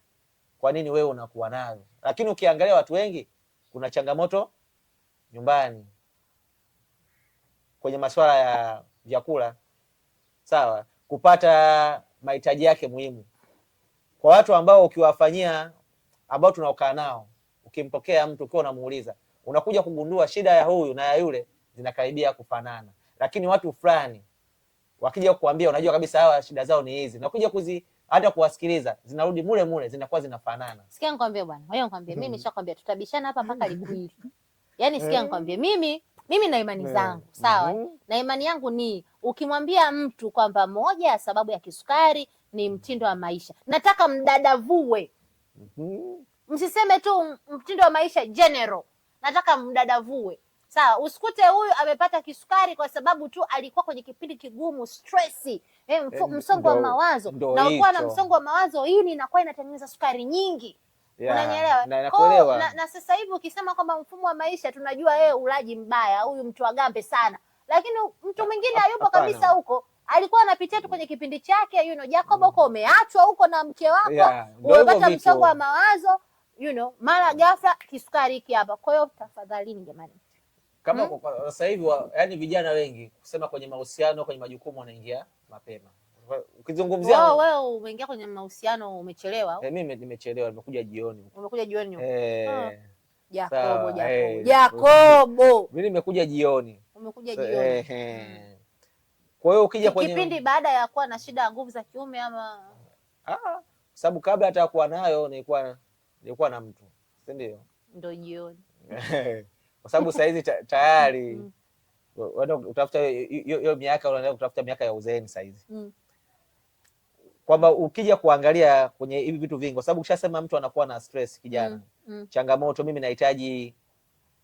Kwa nini wewe unakuwa nayo? Lakini ukiangalia watu wengi, kuna changamoto nyumbani kwenye masuala ya vyakula, sawa, kupata mahitaji yake muhimu. Kwa watu ambao ukiwafanyia, ambao tunaokaa nao, ukimpokea mtu ukiwa unamuuliza, unakuja kugundua shida ya huyu na ya yule zinakaribia kufanana. Lakini watu fulani wakija kukuambia, unajua kabisa hawa shida zao ni hizi, na kuja hata kuwasikiliza, zinarudi mule zinakuwa zinafanana. Sikia nikwambie bwana, wewe nikwambie, mimi nishakwambia tutabishana hapa mpaka likwili. Yaani sikia nikwambie, mimi na imani zangu, sawa? Na imani yangu ni ukimwambia mtu kwamba moja ya sababu ya kisukari ni mtindo wa maisha, nataka mdadavue. Msiseme tu mtindo wa maisha general, nataka mdadavue. Sawa, usikute huyu amepata kisukari kwa sababu tu alikuwa kwenye kipindi kigumu, stressi, msongo wa mawazo. Na ukiwa na msongo wa mawazo, hii inakuwa inatengeneza sukari nyingi. Unanielewa? Na sasa hivi ukisema kwamba mfumo wa maisha, tunajua ulaji mbaya, huyu mtu agambe sana. Lakini mtu mwingine hayupo kabisa huko. Alikuwa anapitia tu kwenye kipindi chake, Jacob, huko umeachwa huko na mke wako, umepata msongo wa mawazo, mara ghafla kisukari hiki hapa. Kwa hiyo tafadhalini jamani. Kama sasa hivi yani vijana wengi kusema kwenye mahusiano, kwenye majukumu wanaingia mapema. Ukizungumzia wewe umeingia kwenye mahusiano umechelewa. Mimi nimechelewa, nimekuja jioni. Umekuja jioni? Jacobo. Mimi nimekuja jioni. Umekuja jioni. Kwa hiyo ukija kwenye kipindi baada ya kuwa na shida ya nguvu za kiume ama sababu kabla hata kuwa nayo nilikuwa na mtu, si ndio? Ndio jioni. Kwa sababu saa hizi tayari unaenda utafuta hiyo miaka, unaenda kutafuta miaka ya uzeeni saa hizi. Kwamba ukija kuangalia kwenye hivi vitu vingi, kwa sababu ukishasema mtu anakuwa na stress kijana, changamoto, mimi nahitaji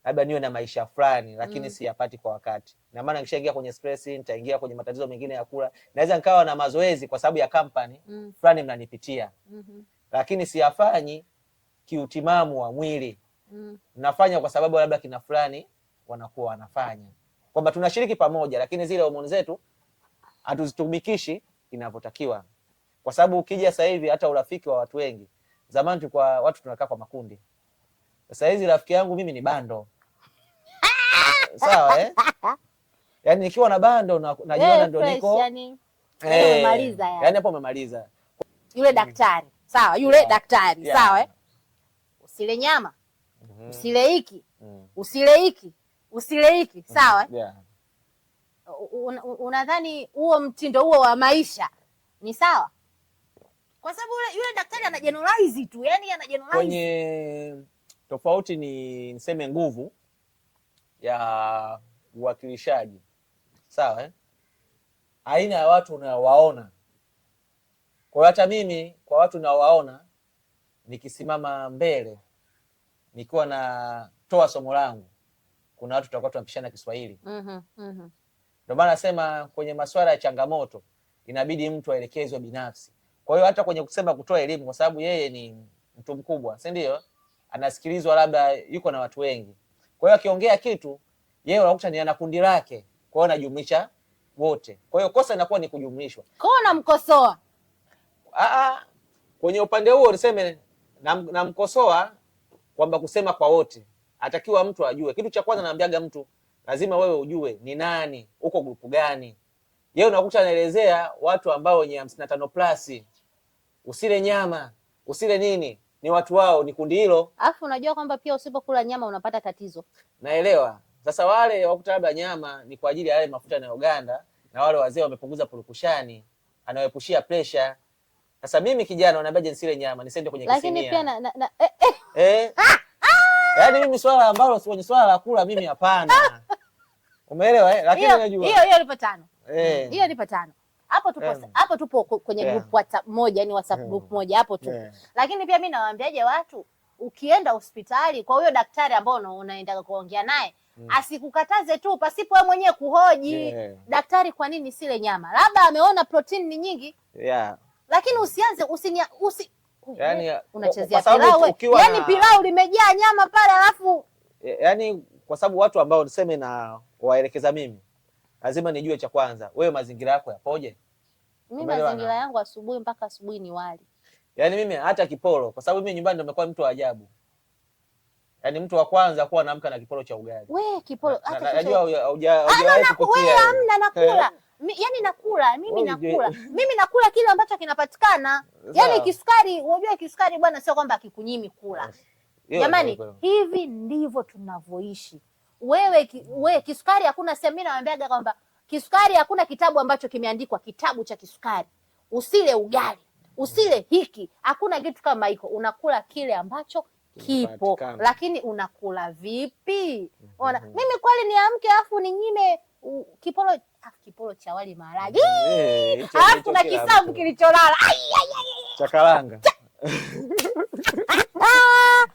labda niwe na maisha fulani, lakini siyapati kwa wakati. Na maana nikishaingia kwenye stress, nitaingia kwenye matatizo mengine ya kula. Naweza nikawa na mazoezi kwa sababu ya company fulani mnanipitia, lakini siyafanyi kiutimamu wa mwili. Nafanya kwa sababu labda kina fulani wanakuwa wanafanya, kwamba tunashiriki pamoja, lakini zile homoni zetu hatuzitumikishi inavyotakiwa. Kwa sababu ukija sasa hivi hata urafiki wa watu wengi, zamani tulikuwa watu tunakaa kwa makundi. Sasa hizi rafiki yangu mimi ni bando. Sawa Yaani nikiwa na bando najiona ndio niko umemaliza yani hapo umemaliza. Yule daktari, sawa, yule daktari, sawa usile nyama, usile hiki, usile hiki, usile hiki, sawa unadhani huo mtindo huo wa maisha ni sawa? Kwa sababu yule daktari ana generalize tu, yani ana generalize. Kwenye tofauti ni niseme nguvu ya uwakilishaji, sawa aina ya watu unaowaona. Kwa hata mimi kwa watu naowaona nikisimama mbele nikiwa natoa somo langu, kuna watu tutakuwa tunapishana Kiswahili. Ndio maana nasema kwenye masuala ya changamoto inabidi mtu aelekezwe binafsi. Kwa hiyo hata kwenye kusema kutoa elimu, kwa sababu yeye ni mtu mkubwa, si ndio? Anasikilizwa, labda yuko na watu wengi. Kwa hiyo akiongea kitu, yeye unakuta ni ana kundi lake, kwa hiyo anajumlisha wote. Kwa hiyo kosa inakuwa ni kujumlishwa. Kwa hiyo namkosoa. Kwenye upande huo niseme namkosoa kwamba kusema kwa wote. Atakiwa mtu ajue. Kitu cha kwanza naambiaga mtu, lazima wewe ujue ni nani, uko grupu gani. Yeye unakuta anaelezea watu ambao wenye 55 plus. Usile nyama, usile nini, ni watu wao, ni kundi hilo. Alafu unajua kwamba pia usipokula nyama unapata tatizo. Naelewa. Sasa wale wakuta labda nyama ni kwa ajili ya yale mafuta yanayoganda, na wale wazee wamepunguza purukushani, anawepushia pressure. Sasa mimi kijana wananiambia nisile nyama, nisende kwenye kisinia. Lakini pia yaani mimi swala ambalo kwenye swala la kula mimi hapana. Umeelewa Lakini najua. Hiyo nipo 5. Hiyo nipo 5. Hapo tupo kwenye group WhatsApp moja, yani WhatsApp group moja hapo tu. Lakini pia mimi nawaambiaje watu, ukienda hospitali kwa huyo daktari ambao unaenda kuongea naye, asikukataze tu pasipo wewe mwenyewe kuhoji. Daktari, kwa nini sile nyama? Labda ameona protein ni nyingi. Lakini usianze yani unachezea pilau. Yani pilau limejaa nyama pale, alafu yani kwa sababu watu ambao niseme na waelekeza mimi, lazima nijue cha kwanza, wewe mazingira yako yapoje? Mimi mazingira yangu asubuhi mpaka asubuhi ni wali. Yani mimi hata kiporo, kwa sababu mimi nyumbani ndio nimekuwa mtu wa ajabu. Yani mtu wa kwanza kuwa naamka na kiporo cha ugali. We kiporo hata najua hujawahi kupitia. Hamna, nakula. Yani nakula, mimi nakula kile ambacho kinapatikana. Yani kisukari, unajua kisukari bwana sio kwamba akikunyimi kula. Jamani, hivi ndivyo tunavyoishi. Wewe kisukari hakuna sehemu, mimi nawaambiaga kwamba kisukari hakuna kitabu ambacho kimeandikwa kitabu cha kisukari. Usile ugali, usile hiki, hakuna kitu kama hiko. Unakula kile ambacho kipo. Lakini unakula vipi? Ona, mimi kweli niamke afu ninyime kiporo cha wali maharage. Alafu kuna kisambu kilicholala. Cha karanga.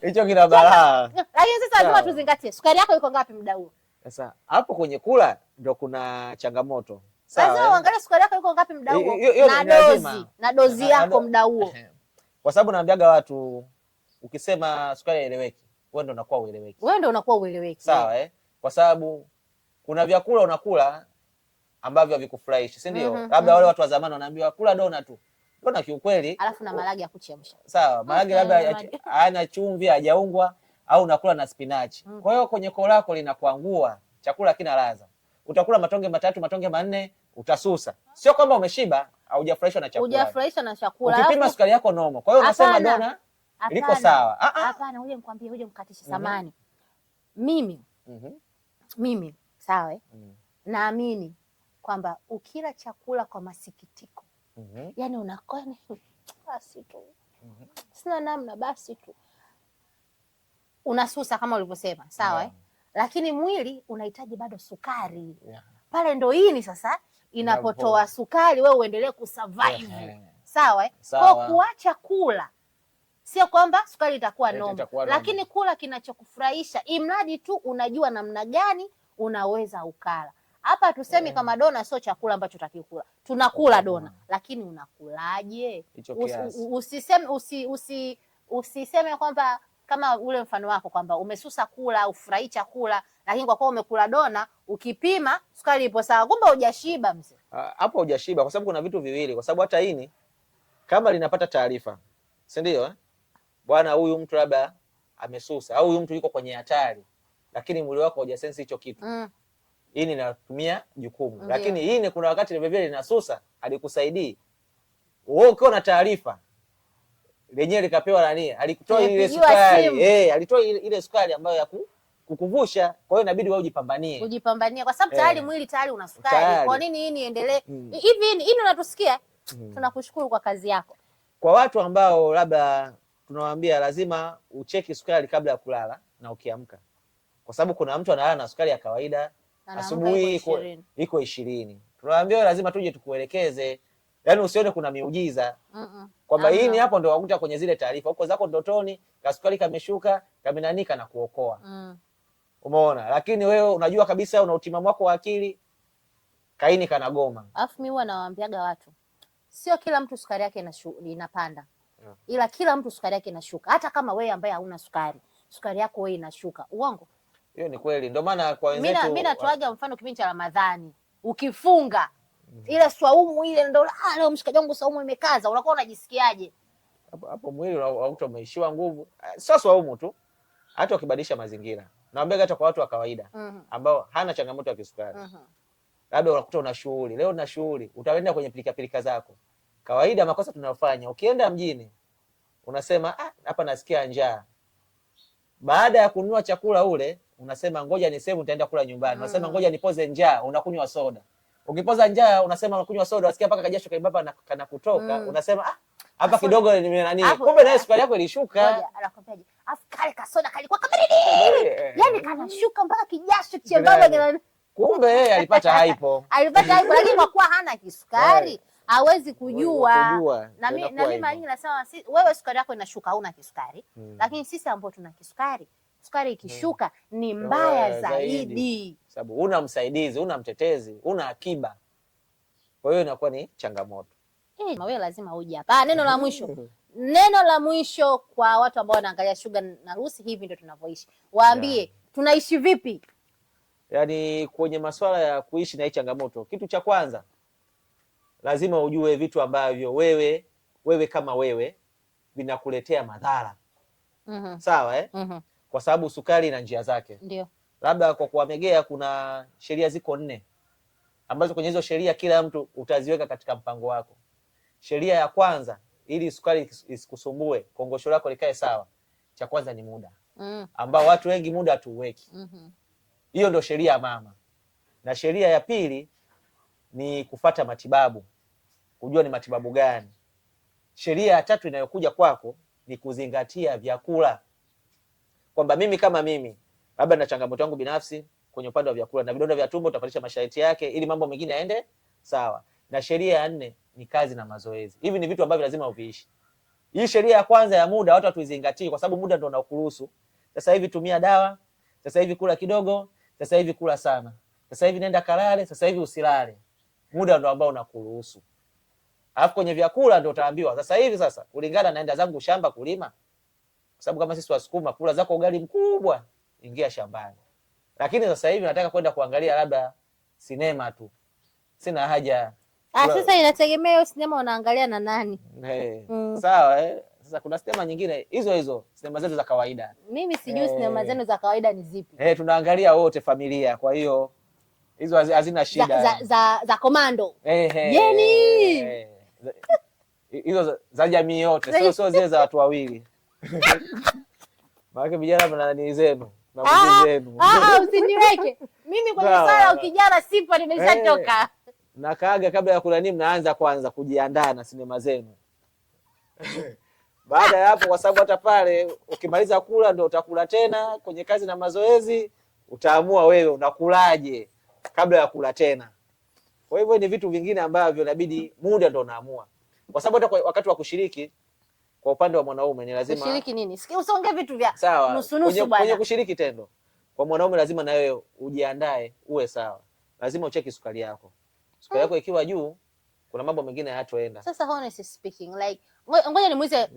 Hicho kina balaa. Lakini sasa lazima tuzingatie sukari yako iko ngapi muda huo. Sasa hapo kwenye kula ndio kuna changamoto. Sawa. Lazima uangalie sukari yako iko ngapi muda huo na dozi yako muda huo. Kwa sababu naambiaga watu, ukisema sukari haieleweki, wewe ndio unakuwa ueleweki. Wewe ndio unakuwa ueleweki. Sawa Kwa sababu kuna vyakula unakula ambavyo havikufurahishi, si ndio? Labda wale watu wa zamani wanaambiwa kula dona tu. Dona kiukweli. Alafu na maragi ya kuchemsha. Sawa, maragi labda hana chumvi, hajaungwa, au unakula na spinach. Kwa hiyo kwenye koo lako linakuangua, chakula kina ladha. Utakula matonge 3, matonge 4, utasusa. Sio kwamba umeshiba, haujafurahishwa na chakula. Hujafurahishwa na chakula. Ukipima sukari yako nomo. Kwa hiyo unasema dona liko sawa. Hapana, uje mkwambie, uje mkatishe samani. Mimi sawa naamini kwamba ukila chakula kwa masikitiko, yani unakoa basi tu, sina namna, basi tu unasusa kama ulivyosema, sawa lakini mwili unahitaji bado sukari pale. Ndo hii sasa inapotoa sukari, wewe uendelee kusurvive. Sawa kwa kuacha kula sio kwamba sukari itakuwa noma, lakini kula kinachokufurahisha, imradi tu unajua namna gani unaweza ukala. Hapa tusemi kama dona sio chakula ambacho utakikula. Tunakula dona, lakini unakulaje? Usiseme kwamba kama ule mfano wako kwamba umesusa kula, ufurahi chakula, lakini kwa kuwa umekula dona, ukipima sukari ipo sawa, kumbe hujashiba mzee. Hapo hujashiba, kwa sababu kuna vitu viwili, kwa sababu hata ini kama linapata taarifa, si ndio bwana, huyu mtu labda amesusa au huyu mtu yuko kwenye hatari, lakini mwili wako hujasense hicho kitu. Ini inatumia jukumu. Lakini ini kuna wakati vile vile linasusa, alikusaidii. Wewe ukiwa na taarifa, lenyewe likapewa nani? Alikutoa ile sukari. Alitoa ile sukari ambayo kukuvusha. Kwa hiyo inabidi wewe ujipambanie kwa sababu tayari mwili tayari una sukari. Kwa nini hii niendelee hivi? Hii unatusikia? Tunakushukuru kwa kazi yako. Kwa watu ambao labda tunawaambia lazima ucheki sukari kabla ya kulala na ukiamka, kwa sababu kuna mtu analala na sukari ya kawaida asubuhi iko 20. Tunawaambia lazima tuje tukuelekeze, yaani usione kuna miujiza kwamba hii ni hapo ndo wakuta kwenye zile taarifa huko zako ndotoni, kasukari kameshuka kamenanika na kuokoa. Umeona? Lakini wewe unajua kabisa una utimamu wako wa akili, kaini kanagoma. Alafu mimi huwa nawaambiaga watu, sio kila mtu sukari yake inapanda, ila kila mtu sukari yake inashuka. Hata kama wewe ambaye hauna sukari yako wewe inashuka. Uongo? Hiyo ni kweli. Ndio maana kwa wenzetu mimi natoaga mfano kipindi cha Ramadhani, ukifunga ile swaumu ile ndio leo mshikaji wangu swaumu imekaza, unakuwa unajisikiaje? Hapo mwili unakuta umeishiwa nguvu. Sio swaumu tu, hata ukibadilisha mazingira. Naambia hata kwa watu wa kawaida ambao hana changamoto ya kisukari. Labda unakuta una shughuli, leo una shughuli, utaenda kwenye pilika zako. Kawaida makosa tunayofanya, ukienda mjini unasema hapa nasikia njaa. Baada ya kununua chakula ule, unasema ngoja ni save nitaenda kula nyumbani. Unasema ngoja nipoze njaa, unakunywa soda. Ukipoza njaa unasema unakunywa soda, unasikia paka kajasho kaibaba kana kutoka, unasema hapa kidogo ni nani? Kumbe naye sukari yako ilishuka. Ngoja anakwambiaje? Askari kasoda kalikuwa kama nini? Yaani kanashuka mpaka kijasho chembamba. Kumbe yeye alipata hypo. Lakini kwa kuwa hana kisukari hawezi kujua. Na mimi mara nyingi nasema wewe sukari yako inashuka, hauna kisukari. Lakini sisi ambao tuna kisukari, sukari ikishuka ni mbaya zaidi. Sababu una msaidizi, una mtetezi, una akiba. Kwa hiyo inakuwa ni changamoto. Wewe lazima uje hapa. Neno la mwisho. Neno la mwisho kwa watu ambao wanaangalia Sugar na Lucy, hivi ndio tunavyoishi. Waambie tunaishi vipi? Yaani kwenye masuala ya kuishi na hii changamoto, kitu cha kwanza lazima ujue vitu ambavyo wewe kama wewe vinakuletea madhara. Sawa Kwa sababu sukari ina njia zake. Ndio. Labda kwa kuwamegea kuna sheria ziko 4 ambazo kwenye hizo sheria kila mtu utaziweka katika mpango wako. Sheria ya kwanza, ili sukari isikusumbue, kongosho lako likae sawa, cha kwanza ni muda. Ambao watu wengi muda hatuweki. Hiyo ndio sheria ya mama. Na sheria ya pili ni kufata matibabu, kujua ni matibabu gani. Sheria ya tatu inayokuja kwako ni kuzingatia vyakula, kwamba mimi kama mimi labda na changamoto yangu binafsi kwenye upande wa vyakula na vidonda vya tumbo, utafuatisha masharti yake ili mambo mengine yaende sawa. Na sheria ya 4 ni kazi na mazoezi. Hivi ni vitu ambavyo lazima uviishi. Hii sheria ya kwanza ya muda watu hatuizingatii, kwa sababu muda ndio unaokuruhusu. Sasa hivi tumia dawa, sasa hivi kula kidogo, sasa hivi kula sana, sasa hivi nenda kalale, sasa hivi usilale. Muda ndio ambao unakuruhusu. Alafu kwenye vyakula ndio utaambiwa sasa hivi kulingana naenda zangu shamba kulima. Kwa sababu kama sisi Wasukuma, kula zako ugali mkubwa, ingia shambani. Lakini sasa hivi nataka kwenda kuangalia labda sinema tu, sina haja. Sasa inategemea hiyo sinema unaangalia na nani. Sawa Sasa kuna sinema nyingine hizo sinema zetu za kawaida. Mimi sijui sinema zenu za kawaida ni zipi. Tunaangalia wote familia, kwa hiyo hizo hazina shida. Za komando. Yeni. Hizo za jamii yote, sio zile za watu wawili. Maana vijana mna nani zenu na mzee zenu. Usiniweke. Mimi kwenye sala ukijana sipo, nimeshatoka. Na kaaga kabla ya kula nini, mnaanza kwanza kujiandaa na sinema zenu. Baada ya hapo, kwa sababu hata pale ukimaliza kula ndio utakula tena kwenye kazi na mazoezi, utaamua wewe unakulaje kabla ya kula tena. Kwa hivyo ni vitu vingine ambavyo inabidi muda ndio unaamua. Kwa sababu hata wakati wa kushiriki kwa upande wa mwanaume ni lazima kushiriki nini? Sikia usonge vitu vya nusu nusu bwana. Kwenye kushiriki tendo. Kwa mwanaume lazima na wewe ujiandae uwe sawa. Lazima ucheki sukari yako. Sukari yako ikiwa juu, kuna mambo mengine hayatoenda. Sasa honestly speaking, like ngoja nimuize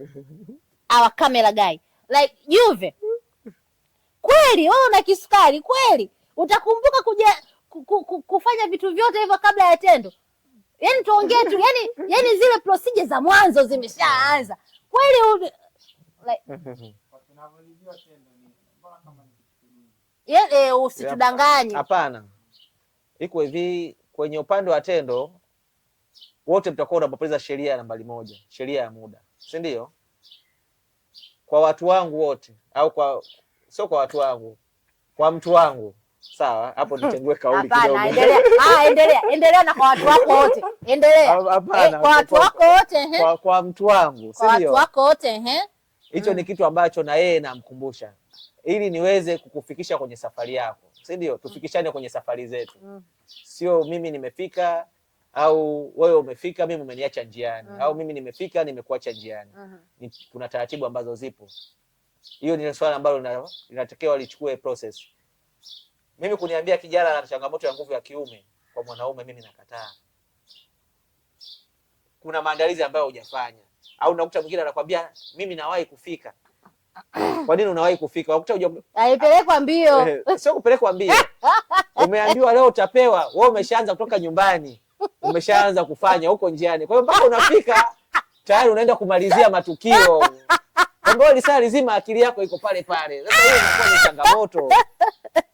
our camera guy. Like Juve. Kweli wewe una kisukari kweli? Utakumbuka kufanya vitu vyote hivyo kabla ya tendo? Yaani tuongee tu, yaani zile procedure za mwanzo zimeshaanza. Kweli like usitudanganye. Hapana. Iko hivi, kwenye upande wa tendo wote mtakuwa unapopeza sheria nambari 1, sheria ya muda. Si ndio? Kwa watu wangu wote au sio kwa watu wangu. kwa mtu wangu sawa, hapo nitengue kauli kidogo. Hapana, endelea na kwa watu wako wote. Endelea. Hapana, kwa watu wako wote kwa mtu wangu, si ndio? Kwa watu wako wote hicho ni kitu ambacho na yeye namkumbusha ili niweze kukufikisha kwenye safari yako, si ndio? Tufikishane kwenye safari zetu. Sio mimi nimefika au wewe umefika mimi umeniacha njiani, au mimi nimefika nimekuacha njiani. Kuna taratibu ambazo zipo. Hiyo ni swala ambalo linatakiwa lichukue process. Mimi kuniambia kijana ana changamoto ya nguvu ya kiume kwa mwanaume, mimi nakataa. Kuna maandalizi ambayo hujafanya, au unakuta mwingine anakuambia mimi nawahi kufika. Kwa nini unawahi kufika? Unakuta alipelekwa mbio. Sio kupelekwa mbio. Umeambiwa leo utapewa, wewe umeshaanza kutoka nyumbani, umeshaanza kufanya huko njiani. Kwa hiyo mpaka unafika tayari unaenda kumalizia matukio. Kwa lisaa lizima akili yako iko pale pale. Sasa hiyo inakuwa ni changamoto.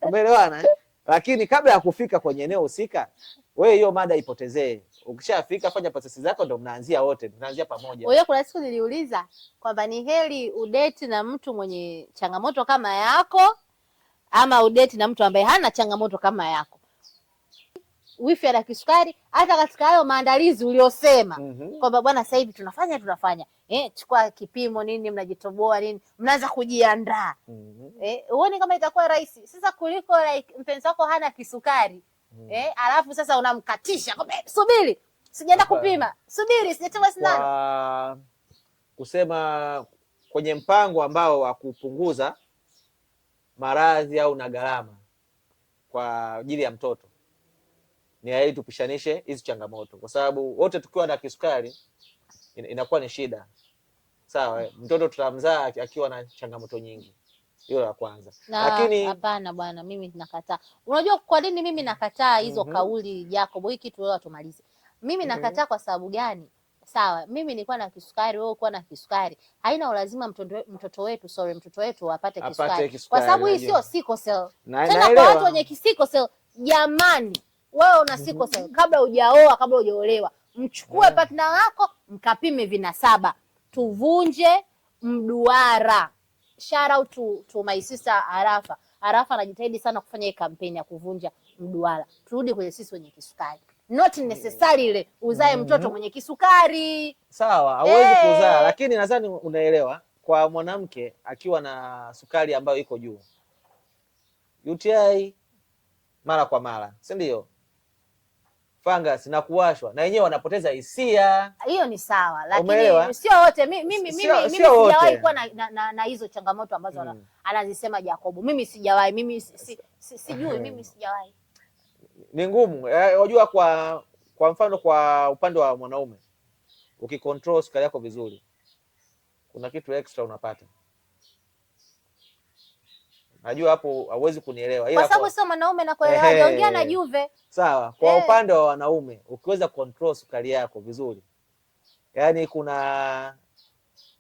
Umeelewana? Lakini kabla ya kufika kwenye eneo husika, wewe hiyo mada ipotezee. Ukishafika fanya process zako, ndo mnaanzia wote, mnaanzia pamoja. Wewe kuna siku niliuliza kwamba ni heri udate na mtu mwenye changamoto kama yako ama udate na mtu ambaye hana changamoto kama yako. Wifi ana kisukari, hata katika hayo maandalizi uliosema kwamba bwana sasa hivi tunafanya chukua kipimo nini, mnajitoboa nini, mnaanza kujiandaa. Uone kama itakuwa rahisi sasa kuliko like mpenzi wako hana kisukari. Alafu sasa unamkatisha kwamba subiri sijaenda kupima, subiri sijatoa sindano. Kusema kwenye mpango ambao wa kupunguza maradhi au na gharama kwa ajili ya mtoto, ni heri tupishanishe hizi changamoto, kwa sababu wote tukiwa na kisukari inakuwa ni shida. Sawa, mtoto tutamzaa akiwa na changamoto nyingi. Hiyo la kwanza. Lakini hapana bwana, mimi nakataa. Unajua kwa nini mimi nakataa hizo kauli Jacob? Hiki kitu wewe tumalize. Mimi nakataa kwa sababu gani? Sawa, mimi nilikuwa na kisukari, wewe uko na kisukari. Haina ulazima mtoto wetu apate kisukari. Kwa sababu hii sio sickle cell. Tena kwa watu wenye sickle cell, jamani, wewe una sickle cell, kabla hujaoa, kabla hujaolewa, mchukue partner wako mkapime vinasaba. Tuvunje mduara. Shout out to my sister Arafa. Arafa anajitahidi sana kufanya hii kampeni ya kuvunja mduara. Turudi kwenye sisi wenye kisukari. Not necessarily uzae mtoto mwenye kisukari. Sawa, hauwezi kuzaa, lakini nadhani unaelewa, kwa mwanamke akiwa na sukari ambayo iko juu, UTI mara kwa mara, si ndio? Fungus na kuwashwa, na wenyewe wanapoteza hisia. Hiyo ni sawa, lakini sio wote. Mimi sijawahi kuwa na hizo changamoto ambazo anazisema Jacob. Mimi sijawahi, mimi sijui, mimi sijawahi. Ni ngumu. Unajua kwa mfano kwa upande wa mwanaume, ukicontrol sukari yako vizuri, kuna kitu extra unapata. Najua hapo hauwezi kunielewa. Kwa sababu sio mwanaume na kuelewa, ongea na Juve. Sawa, kwa upande wa wanaume, ukiweza control sukari yako vizuri, yaani kuna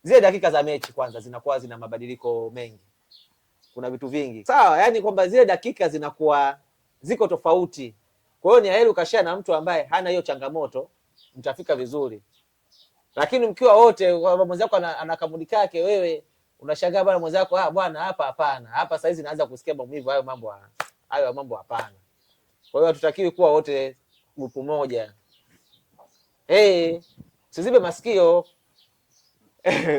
zile dakika za mechi kwanza zinakuwa zina mabadiliko mengi. Kuna vitu vingi. Sawa, yaani kwamba zile dakika zinakuwa ziko tofauti. Kwa hiyo ni heri ukashia na mtu ambaye hana hiyo changamoto, mtafika vizuri. Lakini mkiwa wote, mwenzako ana kamudi kake, wewe unashangaa bwana mwenzako, bwana hapa hapana. Hapa saizi naanza kusikia maumivu, hayo mambo hapana. Kwa hiyo hatutakiwi kuwa wote grupu moja. Sizibe masikio.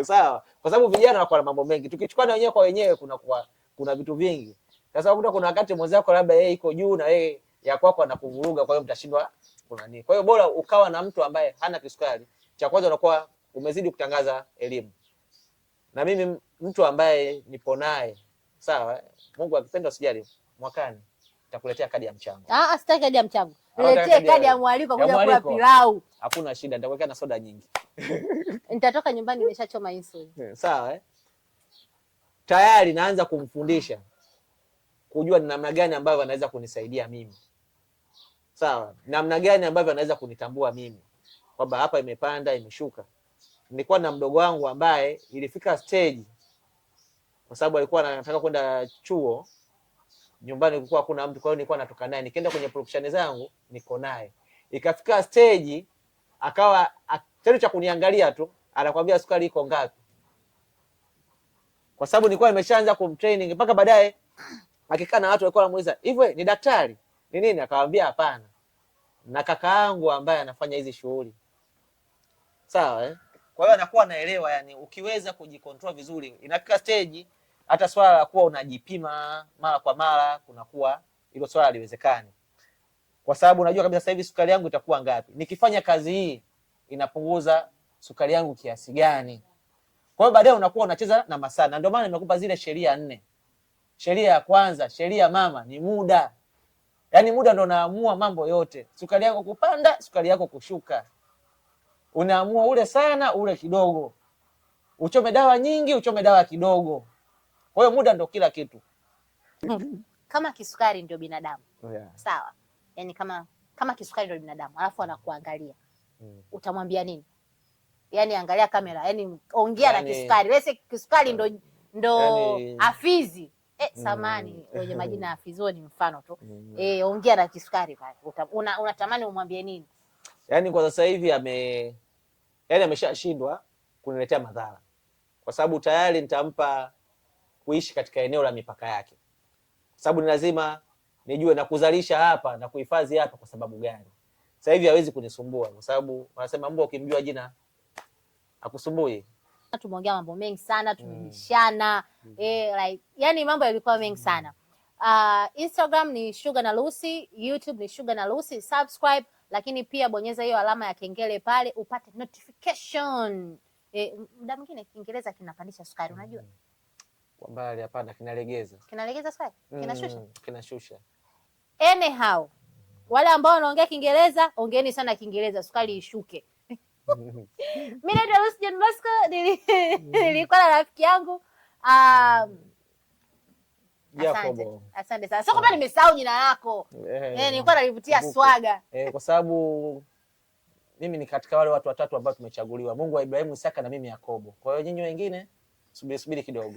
Sawa, kwa sababu vijana wanakuwa na mambo mengi. Tukichukua na wenyewe kwa wenyewe kuna vitu vingi. Sasa kuna wakati mwenzako labda yeye iko juu na yeye ya kwako anakuvuruga, kwa hiyo mtashindwa kuna nini. Kwa hiyo bora ukawa na mtu ambaye hana kisukari. Cha kwanza unakuwa umezidi kutangaza elimu. Na mimi mtu ambaye nipo naye, sawa, Mungu akipenda usijali, mwakani nitakuletea kadi ya mchango. Sitaki kadi ya mchango. Niletee kadi ya mwaliko kuja kula pilau. Hakuna shida, nitakuwekea na soda nyingi. Nitatoka nyumbani nimeshachoma insulin. Sawa, Tayari naanza kumfundisha kujua ni namna gani ambavyo anaweza kunisaidia mimi. Sawa, namna gani ambavyo anaweza kunitambua mimi kwamba hapa imepanda imeshuka. Nilikuwa na mdogo wangu ambaye ilifika stage, kwa sababu alikuwa anataka kwenda chuo, nyumbani kulikuwa hakuna mtu, kwa hiyo nilikuwa natoka naye, nikaenda kwenye production zangu niko naye. Ikafika stage akawa tena cha kuniangalia tu, anakuambia sukari iko ngapi, kwa sababu nilikuwa nimeshaanza kumtraining mpaka baadaye Akikaa na watu walikuwa wanamuuliza, "Hivyo ni daktari? Ni nini?" Akawaambia, "Hapana. Na kaka yangu ambaye anafanya hizi shughuli." Sawa eh? Kwa hiyo anakuwa anaelewa, yani ukiweza kujikontrol vizuri, inafika stage hata swala la kuwa unajipima mara kwa mara kunakuwa hilo swala haliwezekani. Kwa sababu unajua kabisa sasa hivi sukari yangu itakuwa ngapi? Nikifanya kazi hii inapunguza sukari yangu kiasi gani? Kwa hiyo baadaye unakuwa unacheza na masaa. Na ndio maana nimekupa zile sheria 4. Sheria ya kwanza, sheria mama ni muda. Yaani muda ndio unaamua mambo yote. Sukari yako kupanda, sukari yako kushuka. Unaamua ule sana, ule kidogo. Uchome dawa nyingi, uchome dawa kidogo. Kwa hiyo muda ndio kila kitu. Kama kisukari ndio binadamu. Yeah. Sawa. Yaani kama kisukari ndio binadamu, alafu anakuangalia. Utamwambia nini? Yaani angalia kamera, yaani ongea na kisukari. Wewe kisukari ndo yani, afizi. Samani wenye majina ya afizo ni mfano tu. Ongea na kisukari pale. Unatamani umwambie nini? Yaani kwa sasa hivi ameshashindwa kuniletea madhara. Kwa sababu tayari nitampa kuishi katika eneo la mipaka yake. Kwa sababu ni lazima nijue na kuzalisha hapa na kuhifadhi hapa kwa sababu gani. Sasa hivi hawezi kunisumbua kwa sababu wanasema mbwa ukimjua jina akusumbui. Tumeongea mambo mengi sana, tumebishana. Like yani mambo yalikuwa mengi sana. Instagram ni Sugar na Lucy, YouTube ni Sugar na Lucy, subscribe, lakini pia bonyeza hiyo alama ya kengele pale upate notification. Muda mwingine Kiingereza kinapandisha sukari, unajua? Kwa mbali hapana, kinalegeza. Kinalegeza sukari? Kinashusha? Kinashusha. Anyhow, wale ambao wanaongea Kiingereza, ongeeni sana Kiingereza, sukari ishuke. Mimi naitwa Lucy John Bosco, nilikuwa na rafiki yangu asante sana. Sio kwamba nimesahau jina lako. Nilikuwa nalivutia swaga. Kwa sababu mimi ni katika wale watu watatu ambao tumechaguliwa. Mungu wa Ibrahimu, Isaka na mimi Yakobo. Kwa hiyo nyinyi wengine subiri kidogo.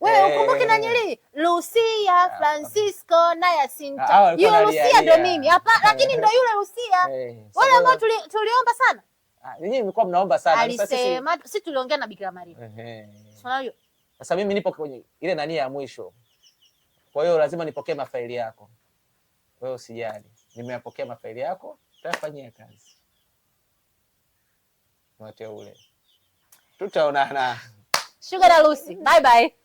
Wewe ukumbuke na nyili Lucia, Francisco na Jacinta. Yule Lucia ndo mimi. Hapa lakini ndo yule Lucia. Wale ambao tuliomba sana. Nyinyi mlikuwa mnaomba sana. Alisema sisi tuliongea na Bikira Maria. Unajua? Sasa mimi nipo kwenye ile nani ya mwisho. Kwa hiyo lazima nipokee mafaili yako. Wewe usijali. Nimeyapokea mafaili yako, tutafanyia kazi. Wateule. Tutaonana. Sugar na Lucy. Bye bye.